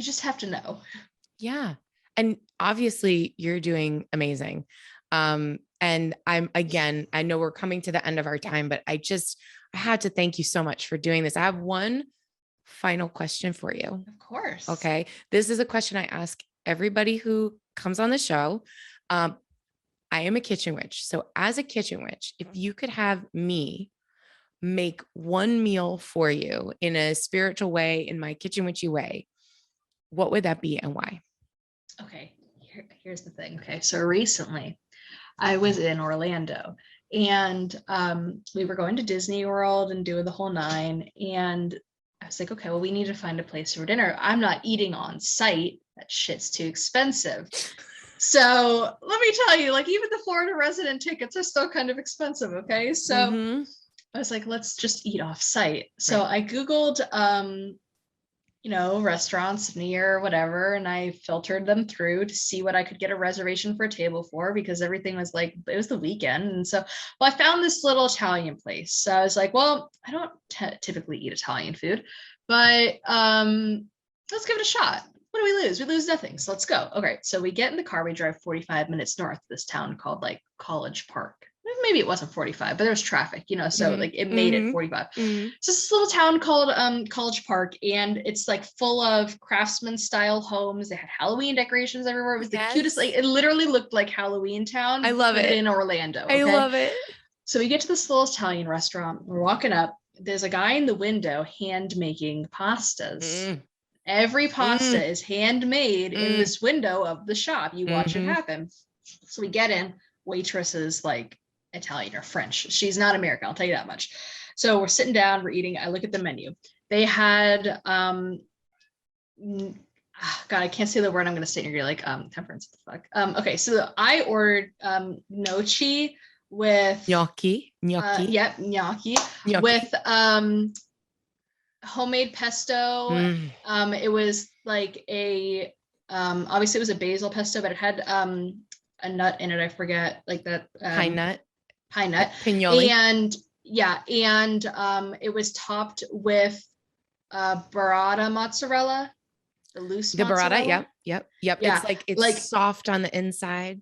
just have to know. Yeah. And obviously you're doing amazing. And I know we're coming to the end of our time, but I had to thank you so much for doing this. I have one final question for you. Of course. Okay. This is a question I ask everybody who comes on the show. I am a kitchen witch. So as a kitchen witch, if you could have me make one meal for you in a spiritual way, in my kitchen witchy way, what would that be and why? Okay, here's the thing. Okay, so recently I was in Orlando and we were going to Disney World and doing the whole nine. And I was like, okay, well, we need to find a place for dinner. I'm not eating on site. That shit's too expensive. So let me tell you, like, even the Florida resident tickets are still kind of expensive. Okay, so I was like, let's just eat off site. So I Googled, restaurants near whatever, and I filtered them through to see what I could get a reservation for a table for, because everything was like, it was the weekend. And so, I found this little Italian place. So I was like, well, I don't typically eat Italian food, but let's give it a shot. What do we lose? We lose nothing. So let's go. Okay. So we get in the car, we drive 45 minutes north of this town called like College Park. Maybe it wasn't 45, but there was traffic, so like it made it 45. So this little town called College Park, and it's like full of craftsman style homes. They had Halloween decorations everywhere. It was the cutest, like it literally looked like Halloween Town. I love it. In Orlando. Okay? I love it. So we get to this little Italian restaurant. We're walking up. There's a guy in the window hand making pastas. Every pasta is handmade in this window of the shop. You watch it happen. So we get in. Waitress is like Italian or French. She's not American, I'll tell you that much. So we're sitting down, we're eating. I look at the menu. They had God, I can't say the word I'm gonna say. You're like, temperance, what the fuck? Okay, so I ordered gnocchi with gnocchi. Gnocchi with homemade pesto. It was like a obviously it was a basil pesto, but it had a nut in it. I forget, like that pine nut, Pignoli. And it was topped with burrata mozzarella, the loose mozzarella. Burrata. Yep. Yeah. It's like soft on the inside.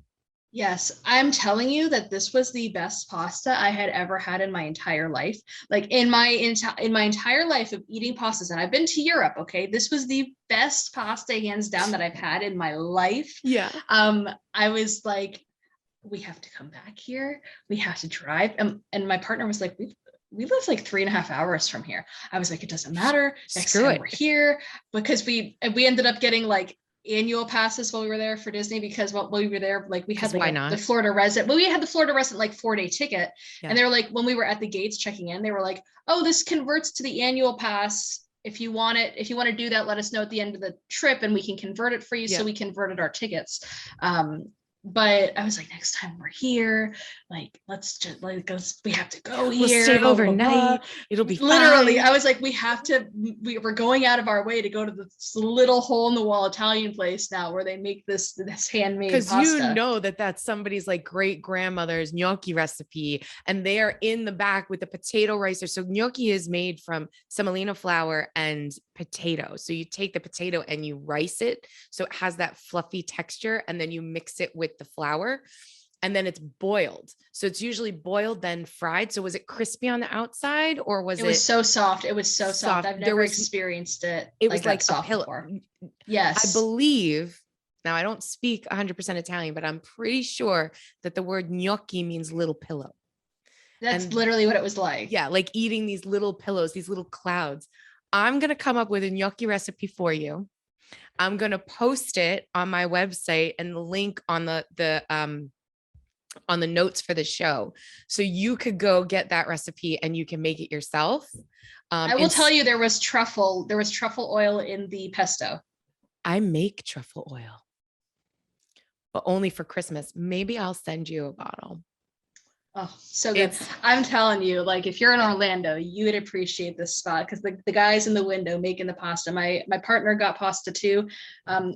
Yes, I'm telling you that this was the best pasta I had ever had in my entire life. Like in my entire life of eating pastas, and I've been to Europe. Okay, this was the best pasta hands down that I've had in my life. Yeah. I was like, we have to come back here. We have to drive. And my partner was like, we live like 3.5 hours from here. I was like, it doesn't matter. Next time we're here, because we ended up getting like annual passes while we were there for Disney, because while we were there, like we had like the Florida resident. Well, we had the Florida resident like 4-day ticket, and they were like, when we were at the gates checking in, they were like, oh, this converts to the annual pass. If you want to do that, let us know at the end of the trip and we can convert it for you. So we converted our tickets. But I was like, next time we're here, like, let's just like, we have to go here. We'll stay overnight. It'll be literally fine. I was like, we're going out of our way to go to this little hole in the wall Italian place now where they make this handmade pasta. Because that's somebody's like great grandmother's gnocchi recipe, and they are in the back with the potato ricer. So gnocchi is made from semolina flour and potato. So you take the potato and you rice it so it has that fluffy texture, and then you mix it with the flour, and then it's boiled. So it's usually boiled then fried. So was it crispy on the outside, or was it? It was so soft. It was so soft. I've never experienced it. It was like soft a pillow. Before. Yes, I believe. Now I don't speak 100% Italian, but I'm pretty sure that the word gnocchi means little pillow. That's literally what it was like. Yeah, like eating these little pillows, these little clouds. I'm gonna come up with a gnocchi recipe for you. I'm going to post it on my website and the link on the notes for the show. So you could go get that recipe and you can make it yourself. I will tell you, there was truffle oil in the pesto. I make truffle oil, but only for Christmas. Maybe I'll send you a bottle. Oh, so good. I'm telling you, like, if you're in Orlando, you would appreciate this spot, because the guys in the window making the pasta, my partner got pasta too,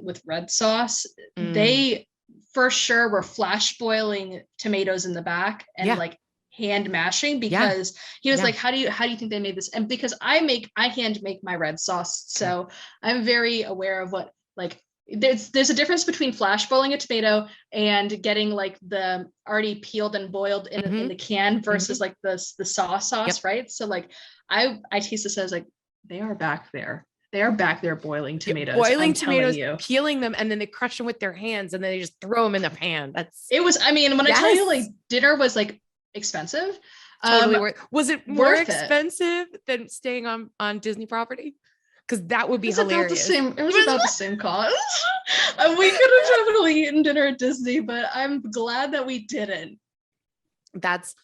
with red sauce. They for sure were flash boiling tomatoes in the back and like hand mashing, because he was like, how do you think they made this? And because I hand make my red sauce, so I'm very aware of what, like, there's a difference between flash boiling a tomato and getting like the already peeled and boiled in the can versus like the sauce, right? So like I taste this as like, they are back there. They're back there boiling Yeah, tomatoes. boiling I'm telling tomatoes, you. peeling them, and then they crush them with their hands, and then they just throw them in the pan. That's It was, I mean, when I tell you like yes, dinner was like expensive, totally worth. Was it more worth it. expensive than staying on Disney property? Because that would be It was about the hilarious. same. It was about the same cost. We could have definitely eaten dinner at Disney, but I'm glad that we didn't. That's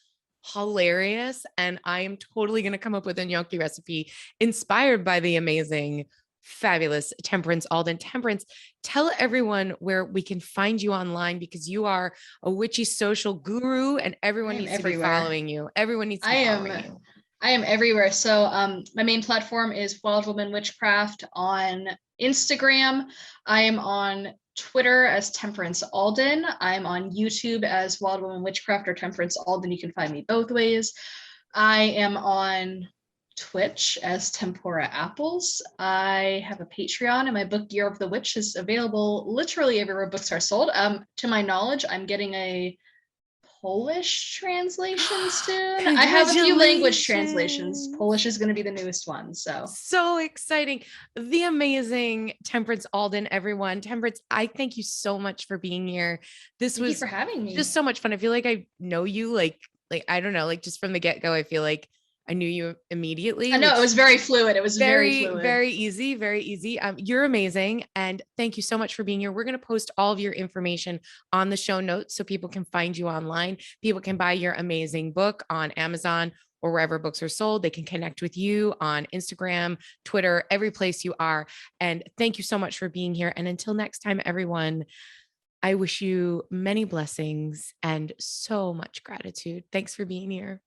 hilarious. And I am totally going to come up with a gnocchi recipe inspired by the amazing, fabulous Temperance Alden. Temperance, tell everyone where we can find you online, because you are a witchy social guru and everyone needs to be following you. Everyone needs to be following you. I am everywhere. So my main platform is Wild Woman Witchcraft on Instagram. I am on Twitter as Temperance Alden. I'm on YouTube as Wild Woman Witchcraft or Temperance Alden. You can find me both ways. I am on Twitch as Tempura Apples. I have a Patreon, and my book Year of the Witch is available literally everywhere books are sold. To my knowledge, I'm getting a Polish translation soon. I have a few language translations. Polish is going to be the newest one. So exciting. The amazing Temperance Alden, everyone. Temperance, I thank you so much for being here. This Thank you was for having me. just so much fun. I feel like I know you like I don't know, like just from the get-go, I feel like I knew you immediately. I know, it was very fluid. It was very fluid. Very easy, very easy. You're amazing. And thank you so much for being here. We're going to post all of your information on the show notes so people can find you online. People can buy your amazing book on Amazon or wherever books are sold. They can connect with you on Instagram, Twitter, every place you are. And thank you so much for being here. And until next time, everyone, I wish you many blessings and so much gratitude. Thanks for being here.